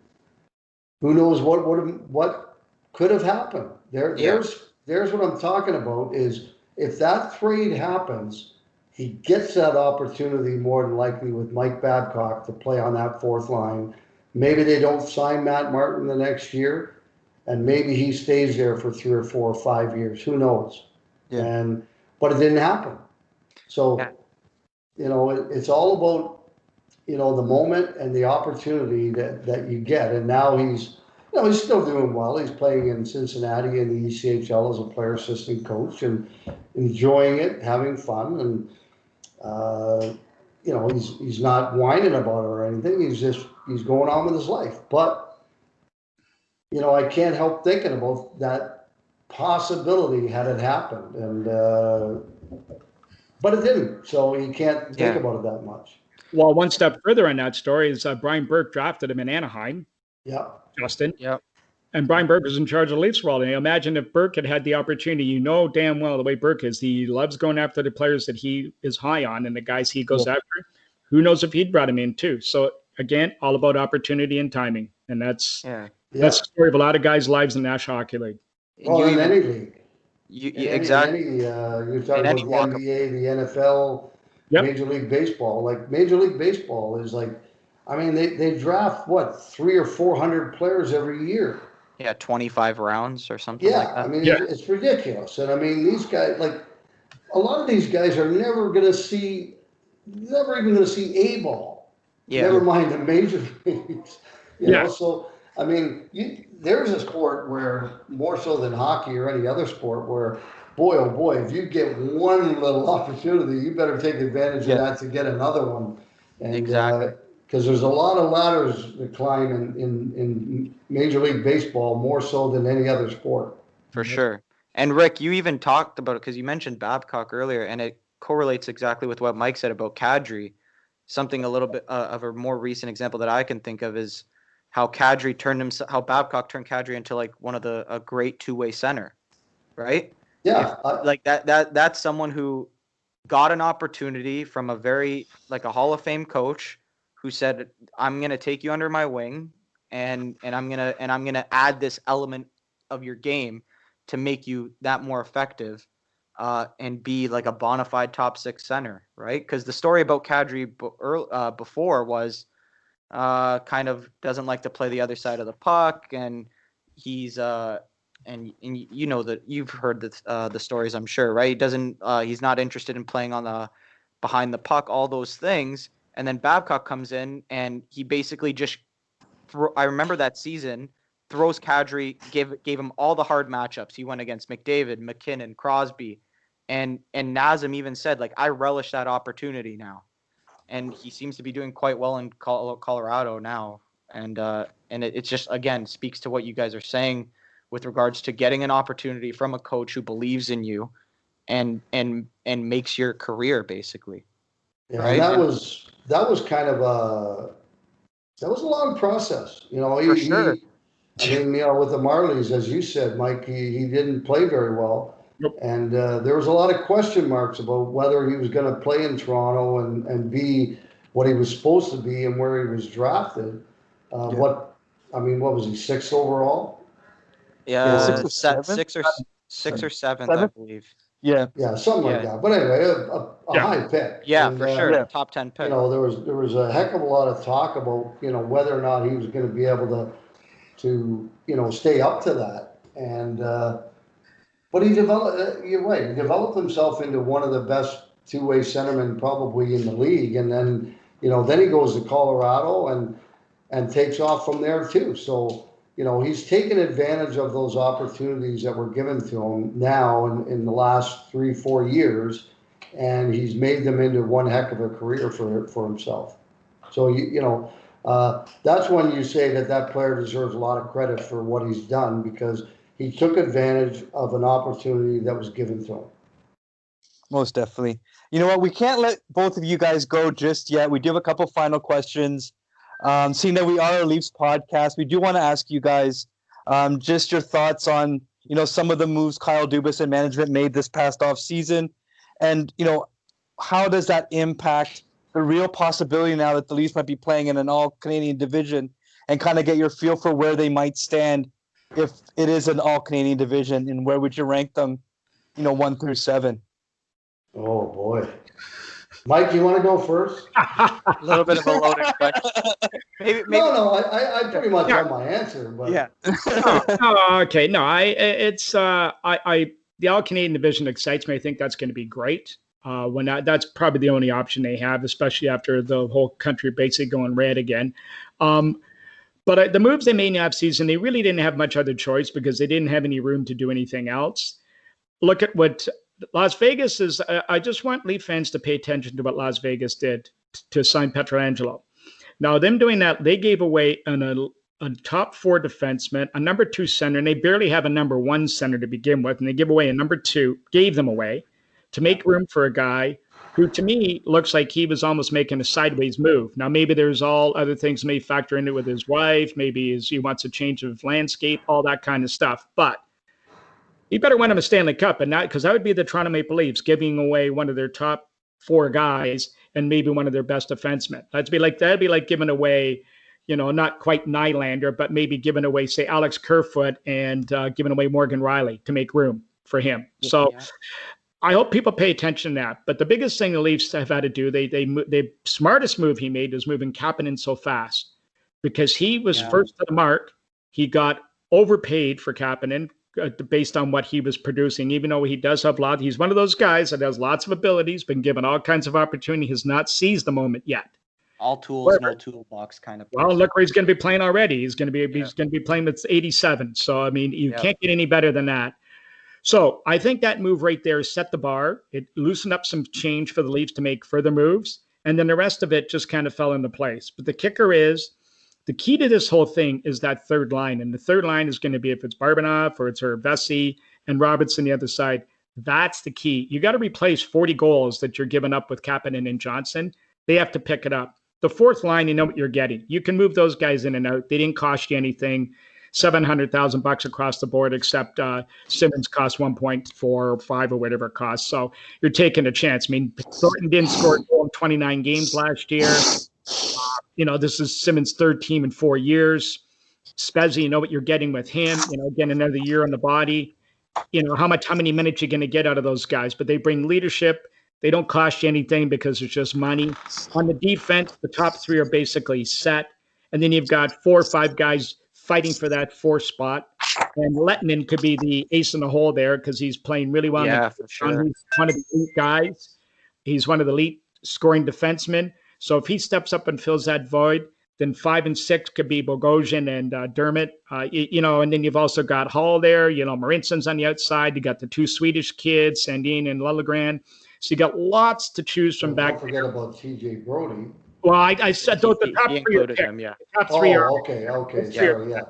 Who knows what could have happened? There's what I'm talking about, is if that trade happens, he gets that opportunity more than likely with Mike Babcock to play on that 4th line. Maybe they don't sign Matt Martin the next year, and maybe he stays there for 3 or 4 or 5 years. Who knows? Yeah. But it didn't happen. So, it's all about, the moment and the opportunity that you get. And now he's still doing well. He's playing in Cincinnati in the ECHL as a player assistant coach and enjoying it, having fun. And, he's not whining about it or anything. He's going on with his life. But, I can't help thinking about that possibility had it happened, and but it didn't. So you can't think about it that much. Well, one step further on that story is Brian Burke drafted him in Anaheim. Yeah, Justin. Yep. And Brian Burke was in charge of the Leafs for all. And imagine if Burke had the opportunity. You know damn well the way Burke is. He loves going after the players that he is high on and the guys he goes after. Who knows if he'd brought him in too. So again, all about opportunity and timing. And that's the story of a lot of guys' lives in the National Hockey League. Well, in any league. Exactly. You're talking about the NBA, the NFL, Major League Baseball. Like Major League Baseball is like, I mean, they draft what 300 or 400 players every year. Yeah, 25 rounds or something like that. I mean, it's ridiculous. And I mean, these guys, like a lot of these guys are never even going to see a ball. Yeah. Never mind the major leagues. You know, so I mean, there's a sport where more so than hockey or any other sport where, boy, oh boy, if you get one little opportunity, you better take advantage of that to get another one. And, exactly. Because there's a lot of ladders that climb in Major League Baseball more so than any other sport. For sure. And Rick, you even talked about it because you mentioned Babcock earlier, and it correlates exactly with what Mike said about Kadri. Something a little bit of a more recent example that I can think of is how Babcock turned Kadri into like one of a great two-way center, right? Yeah. That's someone who got an opportunity from a Hall of Fame coach who said, I'm going to take you under my wing and I'm going to add this element of your game to make you that more effective and be like a bona fide top six center, right? Because the story about Kadri before was kind of doesn't like to play the other side of the puck, and he's and you know that you've heard the stories, I'm sure, right? He's not interested in playing on the behind the puck, all those things. And then Babcock comes in and he basically just I remember that season throws Kadri, gave him all the hard matchups. He went against McDavid, McKinnon, Crosby, and Nazem even said, like, I relish that opportunity now. And he seems to be doing quite well in Colorado now. And it just, again, speaks to what you guys are saying with regards to getting an opportunity from a coach who believes in you and makes your career, basically. Yeah, right? That was kind of a long process, you know. For sure. I mean, you know, with the Marlies, as you said, Mike, he didn't play very well. Nope. And there was a lot of question marks about whether he was going to play in Toronto and be what he was supposed to be and where he was drafted. What was he, sixth overall? Yeah, six or seventh, I believe. Yeah, something like that. But anyway, a high pick. Yeah, and, for sure, top 10 pick. You know, there was a heck of a lot of talk about, you know, whether or not he was going to be able to you know, stay up to that. And but he developed. You're right. He developed himself into one of the best two-way centermen probably in the league. And then, you know, then he goes to Colorado and takes off from there too. So, you know, he's taken advantage of those opportunities that were given to him now in the last 3-4 years, and he's made them into one heck of a career for himself. So, you know, that's when you say that player deserves a lot of credit for what he's done, because he took advantage of an opportunity that was given to him. Most definitely. You know what? We can't let both of you guys go just yet. We do have a couple final questions. Seeing that we are a Leafs podcast, we do want to ask you guys just your thoughts on, you know, some of the moves Kyle Dubas and management made this past off season, and, you know, how does that impact the real possibility now that the Leafs might be playing in an all-Canadian division, and kind of get your feel for where they might stand if it is an all-Canadian division, and where would you rank them, you know, 1 through 7? Oh boy. Mike, you want to go first? A little bit of a loaded question. Maybe. No, I pretty much have my answer. But. Yeah. Okay. No, the All Canadian division excites me. I think that's going to be great. That's probably the only option they have, especially after the whole country basically going red again. But the moves they made in the offseason, they really didn't have much other choice because they didn't have any room to do anything else. Look at what Las Vegas is. I just want Leaf fans to pay attention to what Las Vegas did to sign Pietrangelo. Now, them doing that, they gave away an a top 4 defenseman, a number 2 center, and they barely have a number 1 center to begin with, and they give away a number 2, gave them away to make room for a guy who, to me, looks like he was almost making a sideways move. Now, maybe there's all other things may factor into it with his wife. Maybe he wants a change of landscape, all that kind of stuff. But he better win him a Stanley Cup, and not because that would be the Toronto Maple Leafs giving away one of their top 4 guys and maybe one of their best defensemen. That'd be like giving away, not quite Nylander, but maybe giving away, say, Alex Kerfoot and giving away Morgan Riley to make room for him. So I hope people pay attention to that. But the biggest thing the Leafs have had to do, the smartest move he made was moving Kapanen so fast because he was first to the mark. He got overpaid for Kapanen based on what he was producing, even though he does have he's one of those guys that has lots of abilities, been given all kinds of opportunity, has not seized the moment yet. All tools, no toolbox kind of person. Well, look where he's going to be playing already. He's going to be playing with 87. So, I mean, you can't get any better than that. So I think that move right there set the bar. It loosened up some change for the Leafs to make further moves. And then the rest of it just kind of fell into place. But the kicker is, the key to this whole thing is that third line. And the third line is going to be if it's Barbanoff or it's Vesey and Robertson the other side. That's the key. You got to replace 40 goals that you're giving up with Kapanen and Johnson. They have to pick it up. The fourth line, you know what you're getting. You can move those guys in and out. They didn't cost you anything. $700,000 across the board, except Simmons cost 1.4 or 5 or whatever it costs. So you're taking a chance. I mean, Thornton didn't score a goal in 29 games last year. This is Simmons' third team in 4 years. Spezzy, you know what you're getting with him. Again, another year on the body. How many minutes you're going to get out of those guys. But they bring leadership. They don't cost you anything because it's just money. On the defense, the top 3 are basically set. And then you've got 4 or 5 guys fighting for that 4th spot. And Lettinen could be the ace in the hole there because he's playing really well. Yeah, for sure. He's one of the elite guys. He's one of the elite scoring defensemen. So if he steps up and fills that void, then 5 and 6 could be Bogosian and Dermott. And then you've also got Hall there. Marinson's on the outside. You got the 2 Swedish kids, Sandin and Liljegren. So you got lots to choose from back. Don't forget about TJ Brody. Well, I said the top 3 are him, the top 3 are. Okay. Sorry, yeah.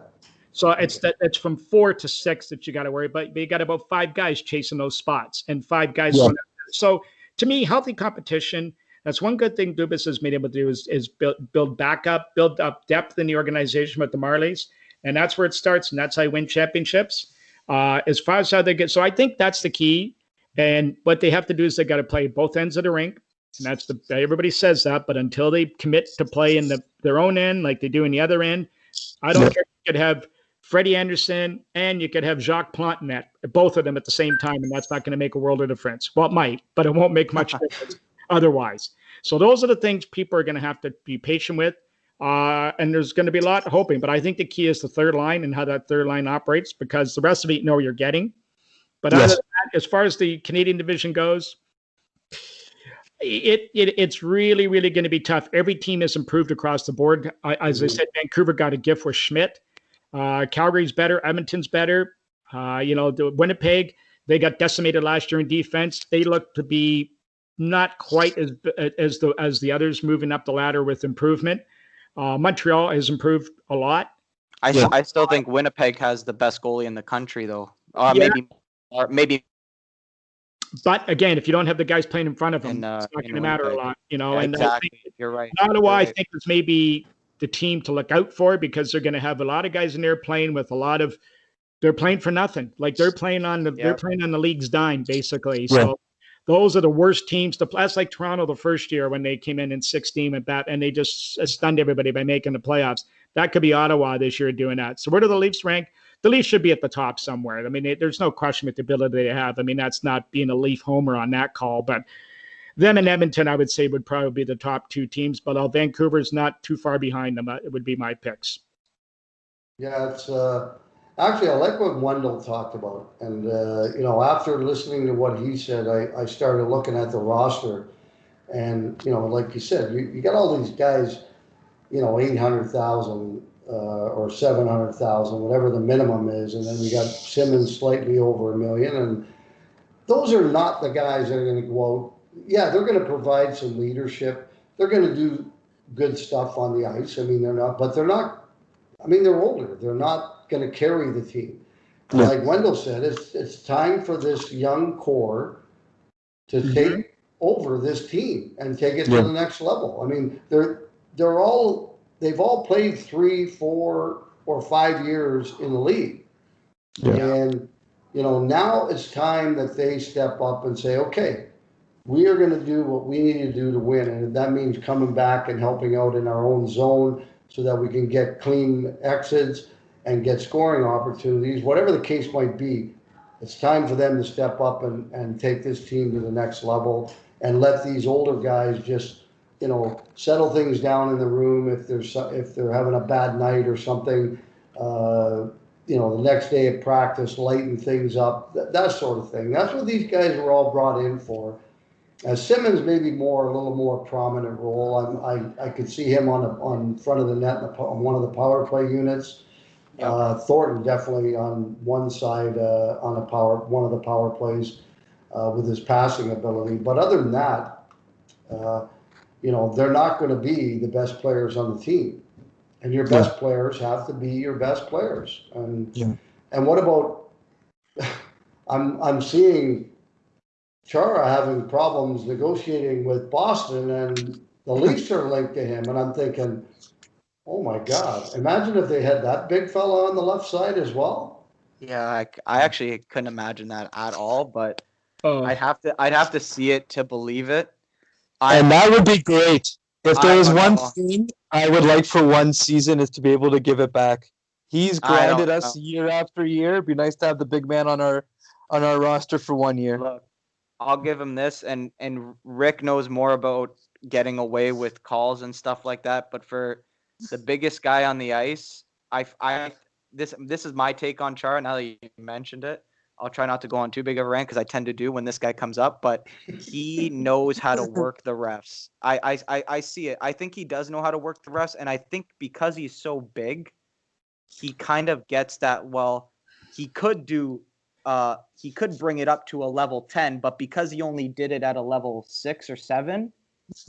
So it's from 4 to 6 that you got to worry about. But you got about 5 guys chasing those spots and 5 guys. Yeah. So to me, healthy competition. That's one good thing Dubas has been able to do is build up depth in the organization with the Marlies. And that's where it starts. And that's how you win championships. As far as how they get. So I think that's the key. And what they have to do is they got to play both ends of the rink. And that's everybody says that. But until they commit to play in their own end, like they do in the other end, I don't care. You could have Freddie Anderson and you could have Jacques Plante in that, both of them at the same time. And that's not going to make a world of difference. Well, it might, but it won't make much difference otherwise. So those are the things people are going to have to be patient with. And there's going to be a lot of hoping. But I think the key is the third line and how that third line operates, because the rest of it, you're getting. But other than that, as far as the Canadian division goes, it's really, really going to be tough. Every team has improved across the board. As I said, Vancouver got a gift with Schmidt. Calgary's better. Edmonton's better. The Winnipeg, they got decimated last year in defense. They look to be not quite as the others moving up the ladder with improvement. Montreal has improved a lot. I still think Winnipeg has the best goalie in the country, though. Maybe. But again, if you don't have the guys playing in front of them, it's not going to matter a lot, Yeah, and exactly. You're right. Ottawa, I think, is maybe the team to look out for, because they're going to have a lot of guys in there playing with they're playing for nothing. Like they're playing on the league's dime, basically. Right. So those are the worst teams to play. That's like Toronto the first year when they came in 16 at bat, and they just stunned everybody by making the playoffs. That could be Ottawa this year doing that. So where do the Leafs rank? The Leafs should be at the top somewhere. I mean, there's no question with the ability they have. I mean, that's not being a Leaf homer on that call, but them and Edmonton, I would say, would probably be the top 2 teams. But Vancouver's not too far behind them. It would be my picks. Yeah, it's actually, I like what Wendell talked about. And, after listening to what he said, I started looking at the roster. And, like you said, you got all these guys, 800,000 or 700,000, whatever the minimum is. And then we got Simmons slightly over $1 million. And those are not the guys that are going to go out. Yeah, they're going to provide some leadership. They're going to do good stuff on the ice. I mean, they're not I mean, they're older. They're not going to carry the team. And Yeah. like Wendell said, it's time for this young core to take over this team and take it to the next level. I mean, they've all played 3, 4, or 5 years in the league. Yeah. And, now it's time that they step up and say, okay, we are going to do what we need to do to win. And if that means coming back and helping out in our own zone so that we can get clean exits and get scoring opportunities, whatever the case might be, it's time for them to step up and take this team to the next level and let these older guys just, settle things down in the room if they're having a bad night or something. The next day at practice, lighten things up, that sort of thing. That's what these guys were all brought in for. Simmons maybe a little more prominent role. I could see him on front of the net on one of the power play units. Yep. Thornton definitely on one side on one of the power plays with his passing ability. But other than that, they're not going to be the best players on the team, and your best players have to be your best players. And what about? I'm seeing Chara having problems negotiating with Boston, and the Leafs are linked to him, and I'm thinking, oh my God! Imagine if they had that big fella on the left side as well. Yeah, I actually couldn't imagine that at all, but I'd have to see it to believe it. And that would be great. If there was one thing I would like for one season is to be able to give it back. He's grinded us year after year. It'd be nice to have the big man on our roster for 1 year. Look, I'll give him this, and Rick knows more about getting away with calls and stuff like that. But for the biggest guy on the ice, this is my take on Chara. Now that you mentioned it, I'll try not to go on too big of a rant because I tend to do when this guy comes up. But he knows how to work the refs. I see it. I think he does know how to work the refs, and I think because he's so big, he kind of gets that. Well, he could bring it up to a level 10, but because he only did it at a level 6 or 7,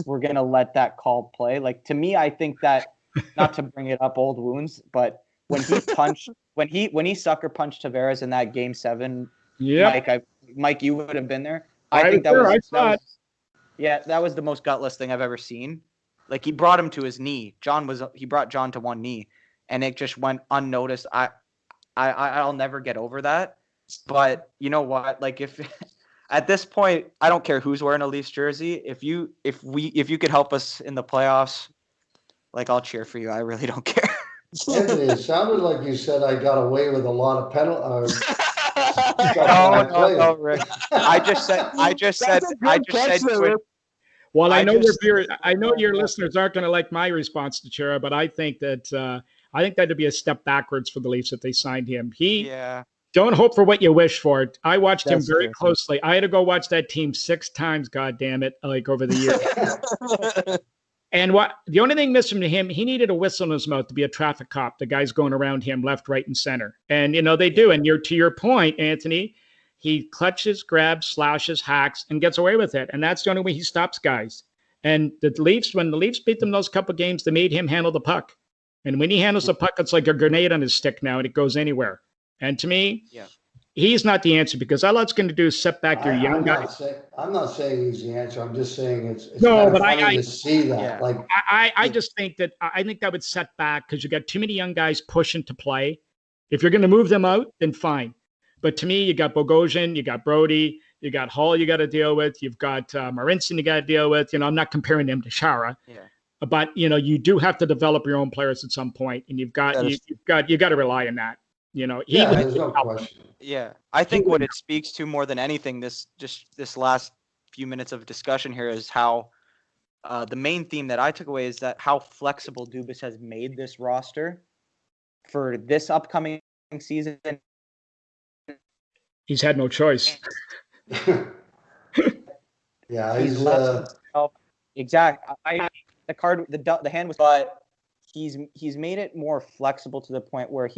we're going to let that call play. Like, to me, I think that, not to bring it up old wounds, but when he punched, when he sucker punched Tavares in that game 7, Mike, you would have been there. I think that was the most gutless thing I've ever seen. Like, he brought him to his knee. He brought John to one knee, and it just went unnoticed. I'll never get over that. But you know what? Like, if at this point, I don't care who's wearing a Leafs jersey. If you could help us in the playoffs, like, I'll cheer for you. I really don't care. Anthony, it sounded like you said I got away with a lot of penalties. No, Rick. I just said. Well, I know your listeners aren't going to like my response to Chara, but I think that'd be a step backwards for the Leafs if they signed him. Don't hope for what you wish for. I watched him very closely. I had to go watch that team 6 times, God damn it, like over the years. And the only thing missing to him, he needed a whistle in his mouth to be a traffic cop. The guys going around him left, right, and center. And, they do. And to your point, Anthony, he clutches, grabs, slashes, hacks, and gets away with it. And that's the only way he stops guys. And when the Leafs beat them those couple games, they made him handle the puck. And when he handles the puck, it's like a grenade on his stick now, and it goes anywhere. And to me, he's not the answer, because all that's going to do is set back your young guys. I'm not saying he's the answer. I'm just saying it's no, but funny to see that. Yeah. Like, I just think that would set back, because you got too many young guys pushing to play. If you're going to move them out, then fine. But to me, you got Bogosian, you got Brody, you got Hall you got to deal with, you've got Marincin you got to deal with. I'm not comparing them to Chara. Yeah. But you do have to develop your own players at some point, and you've got to rely on that. There's no question. Yeah, I think what it speaks to more than anything, this last few minutes of discussion here, is how the main theme that I took away is that how flexible Dubas has made this roster for this upcoming season. He's had no choice. Yeah, he's exact. The hand was, but he's made it more flexible to the point where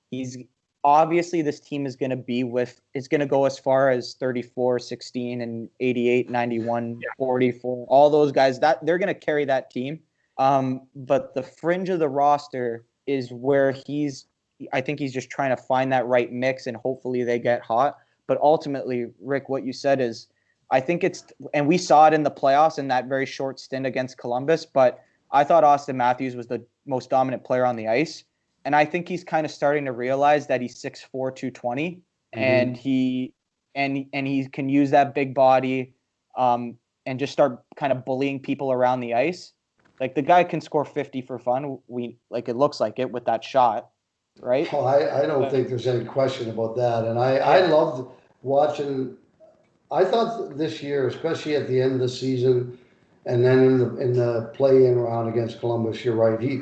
he's obviously this team is going to go as far as 34, 16, and 88, 91, 44. All those guys that they're going to carry that team. But the fringe of the roster, is where I think he's just trying to find that right mix, and hopefully they get hot. But ultimately, Rick, what you said is, I think and we saw it in the playoffs in that very short stint against Columbus, but I thought Austin Matthews was the most dominant player on the ice. And I think he's kind of starting to realize that he's 6'4", 220, and he can use that big body and just start kind of bullying people around the ice. Like, the guy can score 50 for fun. It looks like it with that shot, right? Oh, I don't think there's any question about that. And I loved watching. I thought this year, especially at the end of the season, and then in the play-in round against Columbus, you're right.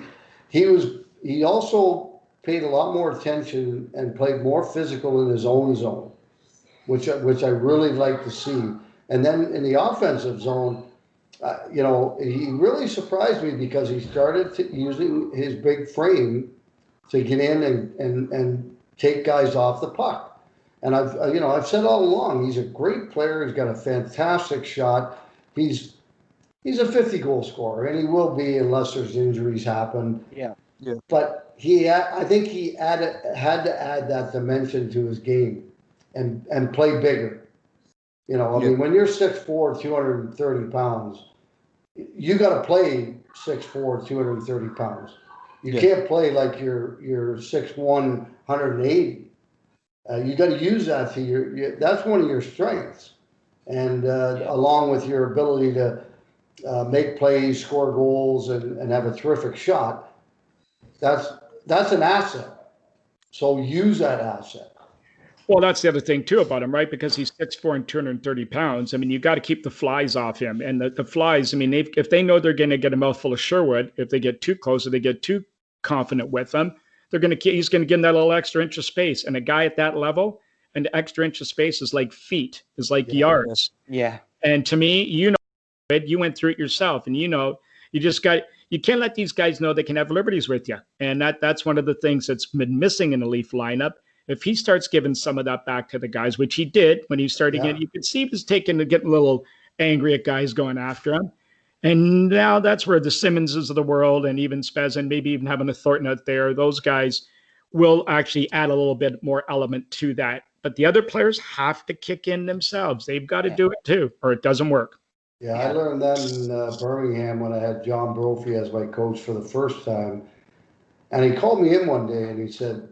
He also paid a lot more attention and played more physical in his own zone, which I really like to see. And then in the offensive zone, he really surprised me because he started using his big frame to get in and take guys off the puck. And I've said all along, he's a great player. He's got a fantastic shot. He's a 50-goal scorer, and he will be unless there's injuries happen. Yeah. But I think he had to add that dimension to his game and play bigger. I mean, when you're 6'4", 230 pounds, you got to play 6'4", 230 pounds. You can't play like you're 6'1", 180. You got to use that to that's one of your strengths. And along with your ability to make plays, score goals, and have a terrific shot, that's an asset. So use that asset. Well, that's the other thing too about him, right? Because he's 6'4" and 230 pounds. I mean, you got to keep the flies off him. And the flies, I mean, if they know they're going to get a mouthful of Sherwood, if they get too close or they get too confident with them, he's going to give them that little extra inch of space. And a guy at that level, an extra inch of space is like feet, is like yards. Yeah. And to me, you went through it yourself, and you can't let these guys know they can have liberties with you. And that's one of the things that's been missing in the Leaf lineup. If he starts giving some of that back to the guys, which he did when he started getting, you could see he was getting a little angry at guys going after him. And now that's where the Simmonses of the world and even Spez and maybe even having a Thornton out there, those guys will actually add a little bit more element to that. But the other players have to kick in themselves. They've got to do it too, or it doesn't work. Yeah, I learned that in Birmingham when I had John Brophy as my coach for the first time. And he called me in one day and he said,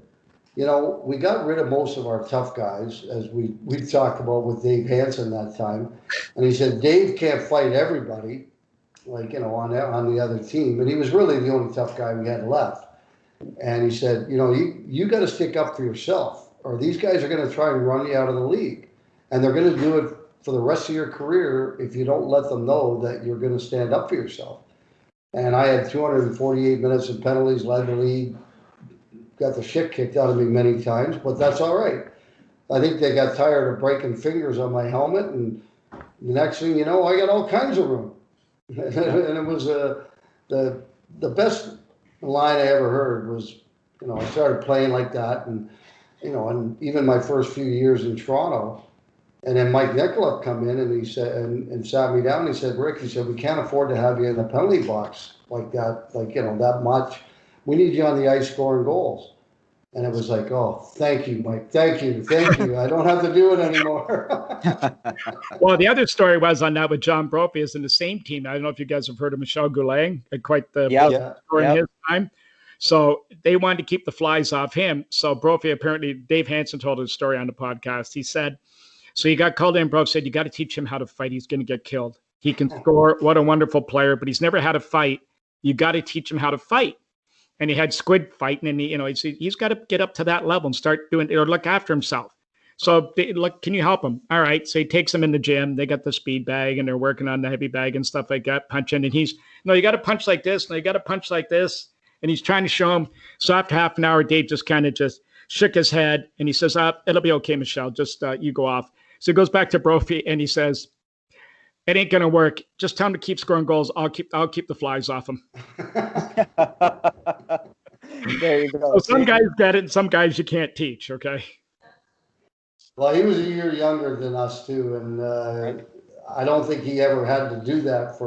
we got rid of most of our tough guys, as we talked about with Dave Hansen that time. And he said, Dave can't fight everybody, on the other team. And he was really the only tough guy we had left. And he said, you got to stick up for yourself, or these guys are going to try and run you out of the league. And they're going to do it for the rest of your career if you don't let them know that you're going to stand up for yourself. And I had 248 minutes of penalties, led the league, got the shit kicked out of me many times, but that's all right. I think they got tired of breaking fingers on my helmet, and the next thing you know, I got all kinds of room. And it was the best line I ever heard was, I started playing like that, and and even my first few years in Toronto, and then Mike Nicola come in and he said and sat me down. And he said, Rick, we can't afford to have you in the penalty box like that, that much. We need you on the ice scoring goals. And it was like, oh, thank you, Mike. Thank you. I don't have to do it anymore. Well, the other story was on that with John Brophy is in the same team. I don't know if you guys have heard of Michel Goulet, quite the score in his time. So they wanted to keep the flies off him. So Brophy, apparently, Dave Hansen told his story on the podcast. He said, so he got called in. Brophy said, you got to teach him how to fight. He's going to get killed. He can score. What a wonderful player, but he's never had a fight. You got to teach him how to fight. And he had Squid fighting, and he's got to get up to that level and start doing or look after himself. So look, can you help him? All right. So he takes him in the gym. They got the speed bag and they're working on the heavy bag and stuff like that, punching. And he's, you got to punch like this. No, you got to punch like this. And he's trying to show him. So after half an hour, Dave just kind of shook his head and he says, it'll be okay, Michelle. Just you go off. So he goes back to Brophy and he says, it ain't gonna work. Just tell him to keep scoring goals. I'll keep the flies off him. There you go. So some guys get it, and some guys you can't teach. Okay. Well, he was a year younger than us too, and I don't think he ever had to do that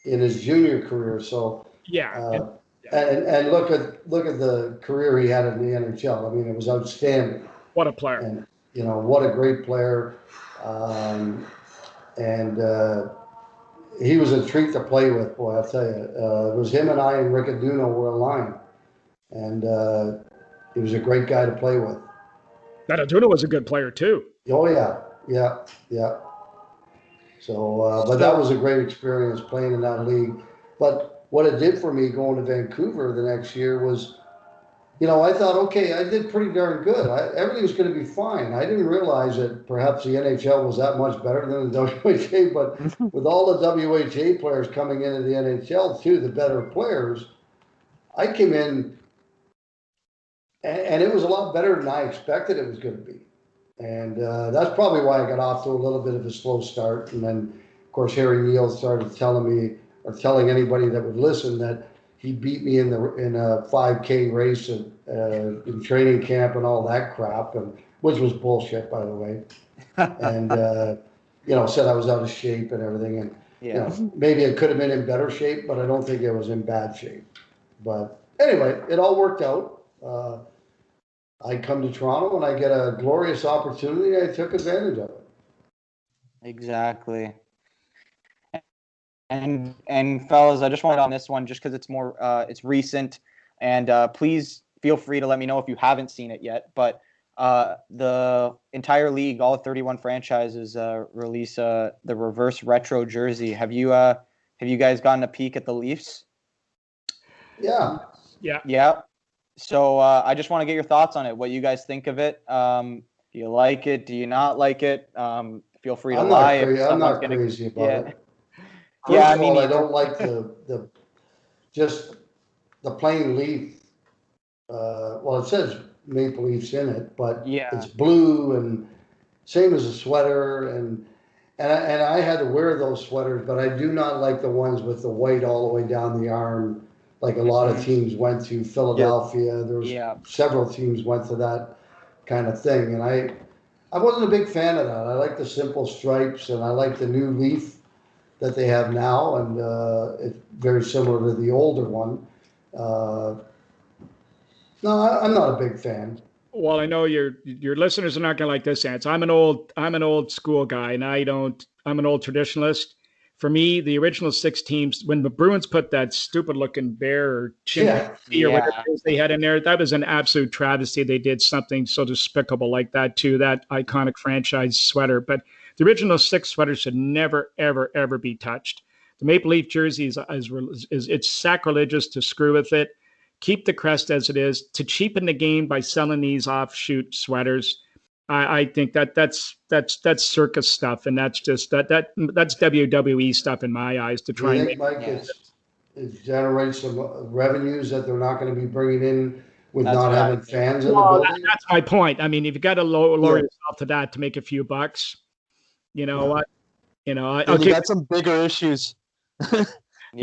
in his junior career. So And look at the career he had in the NHL. I mean, it was outstanding. What a player! And what a great player. And he was a treat to play with, boy. I'll tell you. It was him and I and Rick Aduno were aligned, and he was a great guy to play with. That Aduno was a good player too. Oh yeah. So, but that was a great experience playing in that league. But what it did for me going to Vancouver the next year was, I thought, okay, I did pretty darn good. Everything was going to be fine. I didn't realize that perhaps the NHL was that much better than the WHA, but with all the WHA players coming into the NHL too, the better players, I came in and it was a lot better than I expected it was going to be. And that's probably why I got off to a little bit of a slow start. And then, of course, Harry Neal started telling anybody that would listen that he beat me in a 5K race in training camp and all that crap, which was bullshit, by the way. And said I was out of shape and everything. And maybe it could have been in better shape, but I don't think it was in bad shape. But anyway, it all worked out. I come to Toronto and I get a glorious opportunity. I took advantage of it. Exactly. And fellas, I just wanted on this one just because it's more it's recent, and please feel free to let me know if you haven't seen it yet. But the entire league, all 31 franchises, release the reverse retro jersey. Have you guys gotten a peek at the Leafs? Yeah. Yeah. So I just want to get your thoughts on it. What you guys think of it? Do you like it? Do you not like it? Feel free to lie. I'm not crazy about it. Yeah, First of all, I don't like the plain leaf. Well, it says Maple Leafs in it, but it's blue and same as a sweater. And I had to wear those sweaters, but I do not like the ones with the white all the way down the arm, like a lot of teams went to. Philadelphia, there was several teams went to that kind of thing, and I wasn't a big fan of that. I like the simple stripes, and I like the new leaf that they have now, and it's very similar to the older one. No, I'm not a big fan. Well, I know your listeners are not going to like this answer. I'm an old school guy, and I'm an old traditionalist. For me, the original 6 teams, when the Bruins put that stupid looking bear or chimpanzee or whatever it is they had in there, that was an absolute travesty. They did something so despicable like that to that iconic franchise sweater. But the original 6 sweaters should never, ever, ever be touched. The Maple Leaf jersey is it's sacrilegious to screw with it. Keep the crest as it is. To cheapen the game by selling these offshoot sweaters, I think that's circus stuff, and that's just that's WWE stuff in my eyes to try and make. Mike, it generates some revenues that they're not going to be bringing in with not having fans in the building. That's my point. I mean, if you got to lower yourself to that to make a few bucks, you know what? You got some bigger issues. The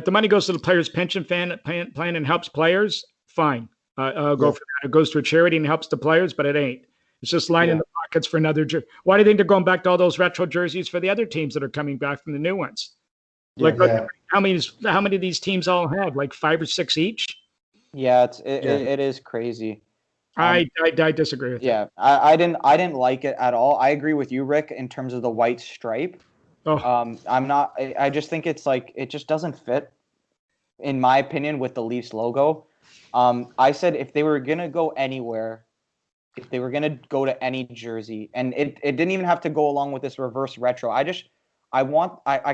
money goes to the players' pension plan and helps players. Fine. I'll go for that. It goes to a charity and helps the players, but it ain't. It's just lining the pockets for another jersey. Why do you think they're going back to all those retro jerseys for the other teams that are coming back from the new ones? How many of these teams all have? Like 5 or 6 each? Yeah, it is crazy. I disagree with you. I didn't like it at all. I agree with you, Rick, in terms of the white stripe. I just think it's like it just doesn't fit, in my opinion, with the Leafs logo. I said if they were gonna go anywhere, if they were gonna go to any jersey, and it didn't even have to go along with this reverse retro. I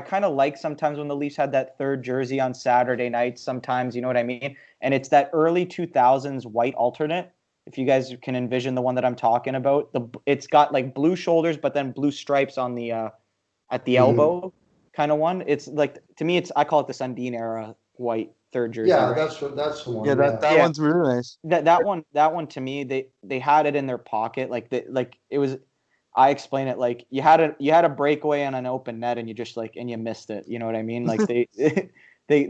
kind of like sometimes when the Leafs had that third jersey on Saturday nights. Sometimes, you know what I mean? And it's that early 2000s white alternate. If you guys can envision the one that I'm talking about, it's got like blue shoulders, but then blue stripes on the at the elbow kind of one. It's like, to me, I call it the Sundin era white third jersey. Yeah, right? that's the one. Yeah, that one's really nice. That one to me, they had it in their pocket, like it was. I explain it like you had a breakaway on an open net and you missed it. You know what I mean? Like they could have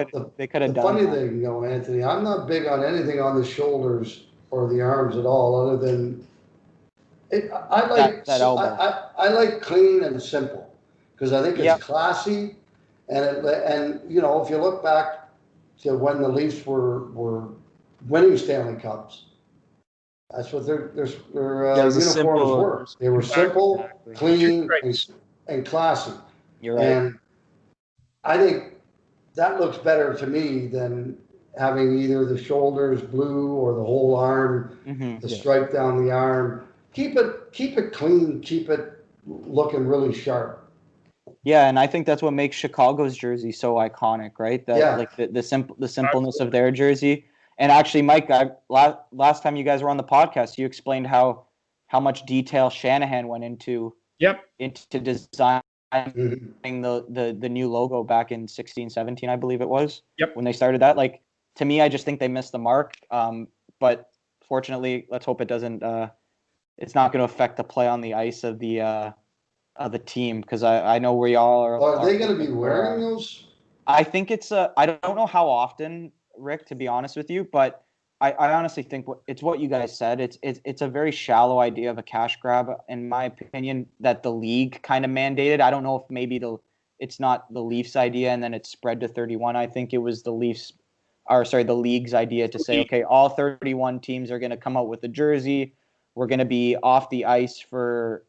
done. The funny thing, Anthony, I'm not big on anything on the shoulders or the arms at all, other than I like that elbow. I like clean and simple because I think it's classy, And you know, if you look back to when the Leafs were winning Stanley Cups, that's what their uniforms were. They were simple, clean, and classy. You're right. And I think that looks better to me than having either the shoulders blue or the whole arm, the stripe down the arm. Keep it clean. Keep it looking really sharp. Yeah, and I think that's what makes Chicago's jersey so iconic, right? Like the simpleness of their jersey. And actually, Mike, last time you guys were on the podcast, you explained how much detail Shanahan went into designing the new logo back in 16-17, I believe it was. When they started that. Like, to me, I just think they missed the mark. But fortunately, let's hope it doesn't. It's not going to affect the play on the ice of the team, because I know we all are. Are they going to be wearing those? I think it's I don't know how often, Rick, to be honest with you, but I honestly think it's what you guys said. It's a very shallow idea of a cash grab, in my opinion, that the league kind of mandated. I don't know if maybe it's not the Leafs' idea and then it's spread to 31. I think it was the league's idea to say, okay, all 31 teams are going to come out with a jersey. We're going to be off the ice for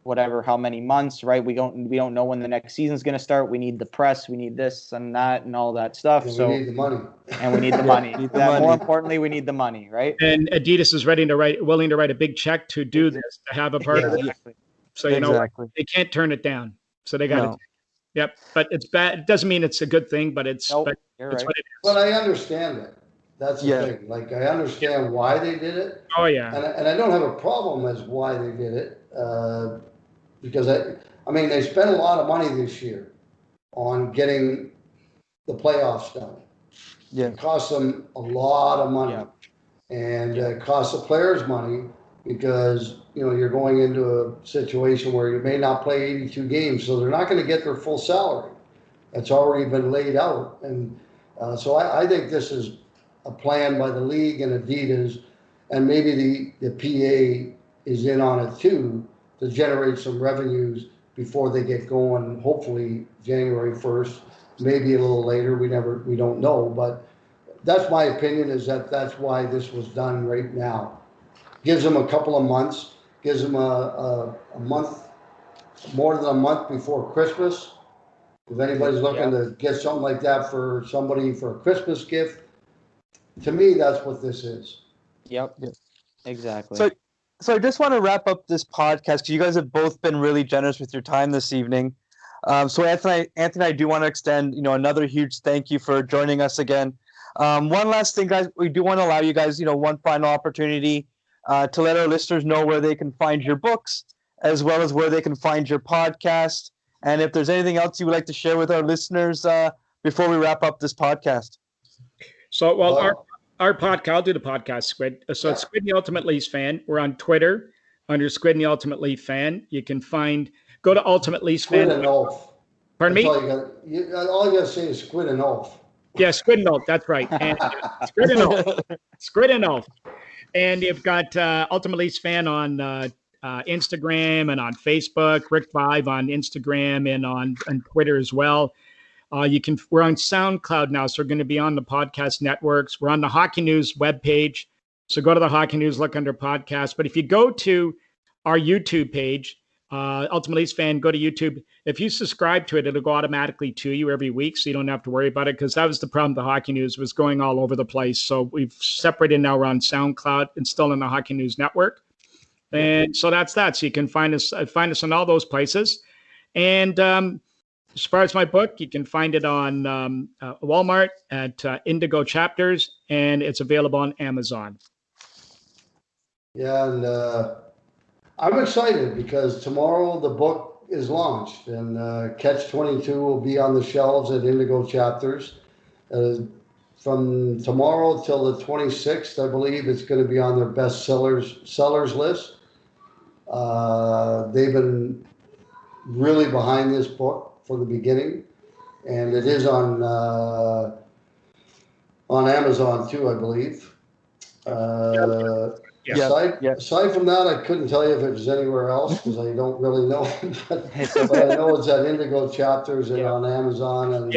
whatever, how many months, right? We don't know when the next season's going to start. We need the press, we need this and that and all that stuff. And we need the money. And we need the money. More importantly, we need the money, right? And Adidas is willing to write a big check to do this, to have a part of it. Exactly. So you know they can't turn it down. So they got to. Yep, but it's bad. It doesn't mean it's a good thing, but it's Nope, but you're it's right. what it is. But I understand it. That's the thing. Like, I understand why they did it. Oh yeah. And I don't have a problem as why they did it, because I mean, they spent a lot of money this year on getting the playoffs done. Yeah. It cost them a lot of money, and it costs the players money, because you know you're going into a situation where you may not play 82 games, so they're not going to get their full salary. That's already been laid out, and so I think this is a plan by the league and Adidas, and maybe the PA is in on it too, to generate some revenues before they get going. Hopefully January 1st, maybe a little later. We don't know, but that's my opinion. Is that's why this was done right now. Gives them a couple of months. Gives them a month, more than a month before Christmas. If anybody's looking to get something like that for somebody for a Christmas gift, to me, that's what this is. Yep. Exactly. So I just want to wrap up this podcast, because you guys have both been really generous with your time this evening. So Anthony, I do want to extend, another huge thank you for joining us again. One last thing, guys, we do want to allow you guys, one final opportunity to let our listeners know where they can find your books, as well as where they can find your podcast. And if there's anything else you would like to share with our listeners before we wrap up this podcast. So, our podcast, I'll do the podcast, Squid. So it's Squid and the Ultimate Leafs Fan. We're on Twitter under Squid and the Ultimate Leaf Fan. You can go to Ultimate Leafs Fan. Squid and Ulf. Pardon me? All you got to say is Squid and Ulf. Yeah, Squid and Ulf. That's right. And Squid and Ulf. Squid and Ulf. And you've got Ultimate Leafs Fan on Instagram and on Facebook. Rick Vaive on Instagram and on Twitter as well. We're on SoundCloud now, so we're going to be on the podcast networks. We're on the Hockey News webpage. So go to the Hockey News, look under podcast. But if you go to our YouTube page, Ultimate Leafs Fan, go to YouTube. If you subscribe to it, it'll go automatically to you every week, so you don't have to worry about it, because that was the problem. The Hockey News was going all over the place. So we've separated now. We're on SoundCloud and still in the Hockey News network. And so that's that. So you can find us on all those places. And as far as my book, you can find it on Walmart at Indigo Chapters, and it's available on Amazon. Yeah, and I'm excited because tomorrow the book is launched, and Catch 22 will be on the shelves at Indigo Chapters. From tomorrow till the 26th, I believe it's going to be on their best sellers list. They've been really behind this book from the beginning, and it is on Amazon too, I believe. Yeah. Aside from that, I couldn't tell you if it was anywhere else because I don't really know. but I know it's at Indigo Chapters and on Amazon, and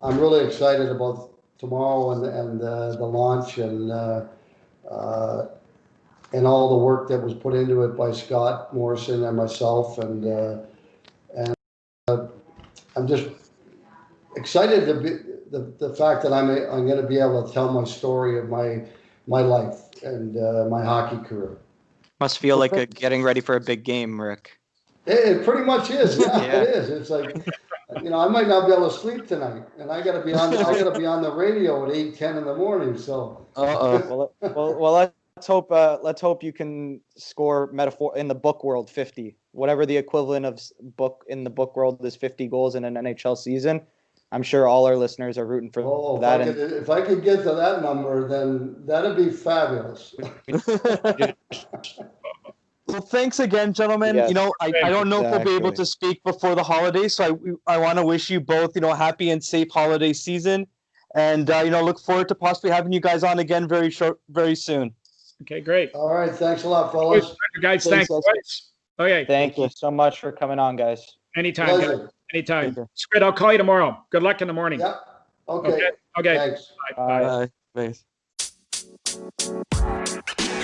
I'm really excited about tomorrow and the launch and all the work that was put into it by Scott Morrison and myself, and I'm just excited to be the fact that I'm going to be able to tell my story of my life and my hockey career. Must feel like getting ready for a big game, Rick. It pretty much is. Yeah, it is. It's like, I might not be able to sleep tonight, and I got to be on the radio at 8:10 in the morning. So. Well, let's hope you can score metaphor in the book world 50, whatever the equivalent of book in the book world is 50 goals in an NHL season. I'm sure all our listeners are rooting for that. If I could get to that number, then that'd be fabulous. Well, thanks again, gentlemen. Yes, I don't know if we'll be able to speak before the holidays, so I want to wish you both, happy and safe holiday season, and look forward to possibly having you guys on again very soon. Okay, great. All right, thanks a lot, fellas. Guys, thanks. Okay. Thank you so much for coming on, guys. Anytime. Guys. Anytime. Squid, I'll call you tomorrow. Good luck in the morning. Yeah. Okay. Okay. Thanks. Bye. Bye. Thanks.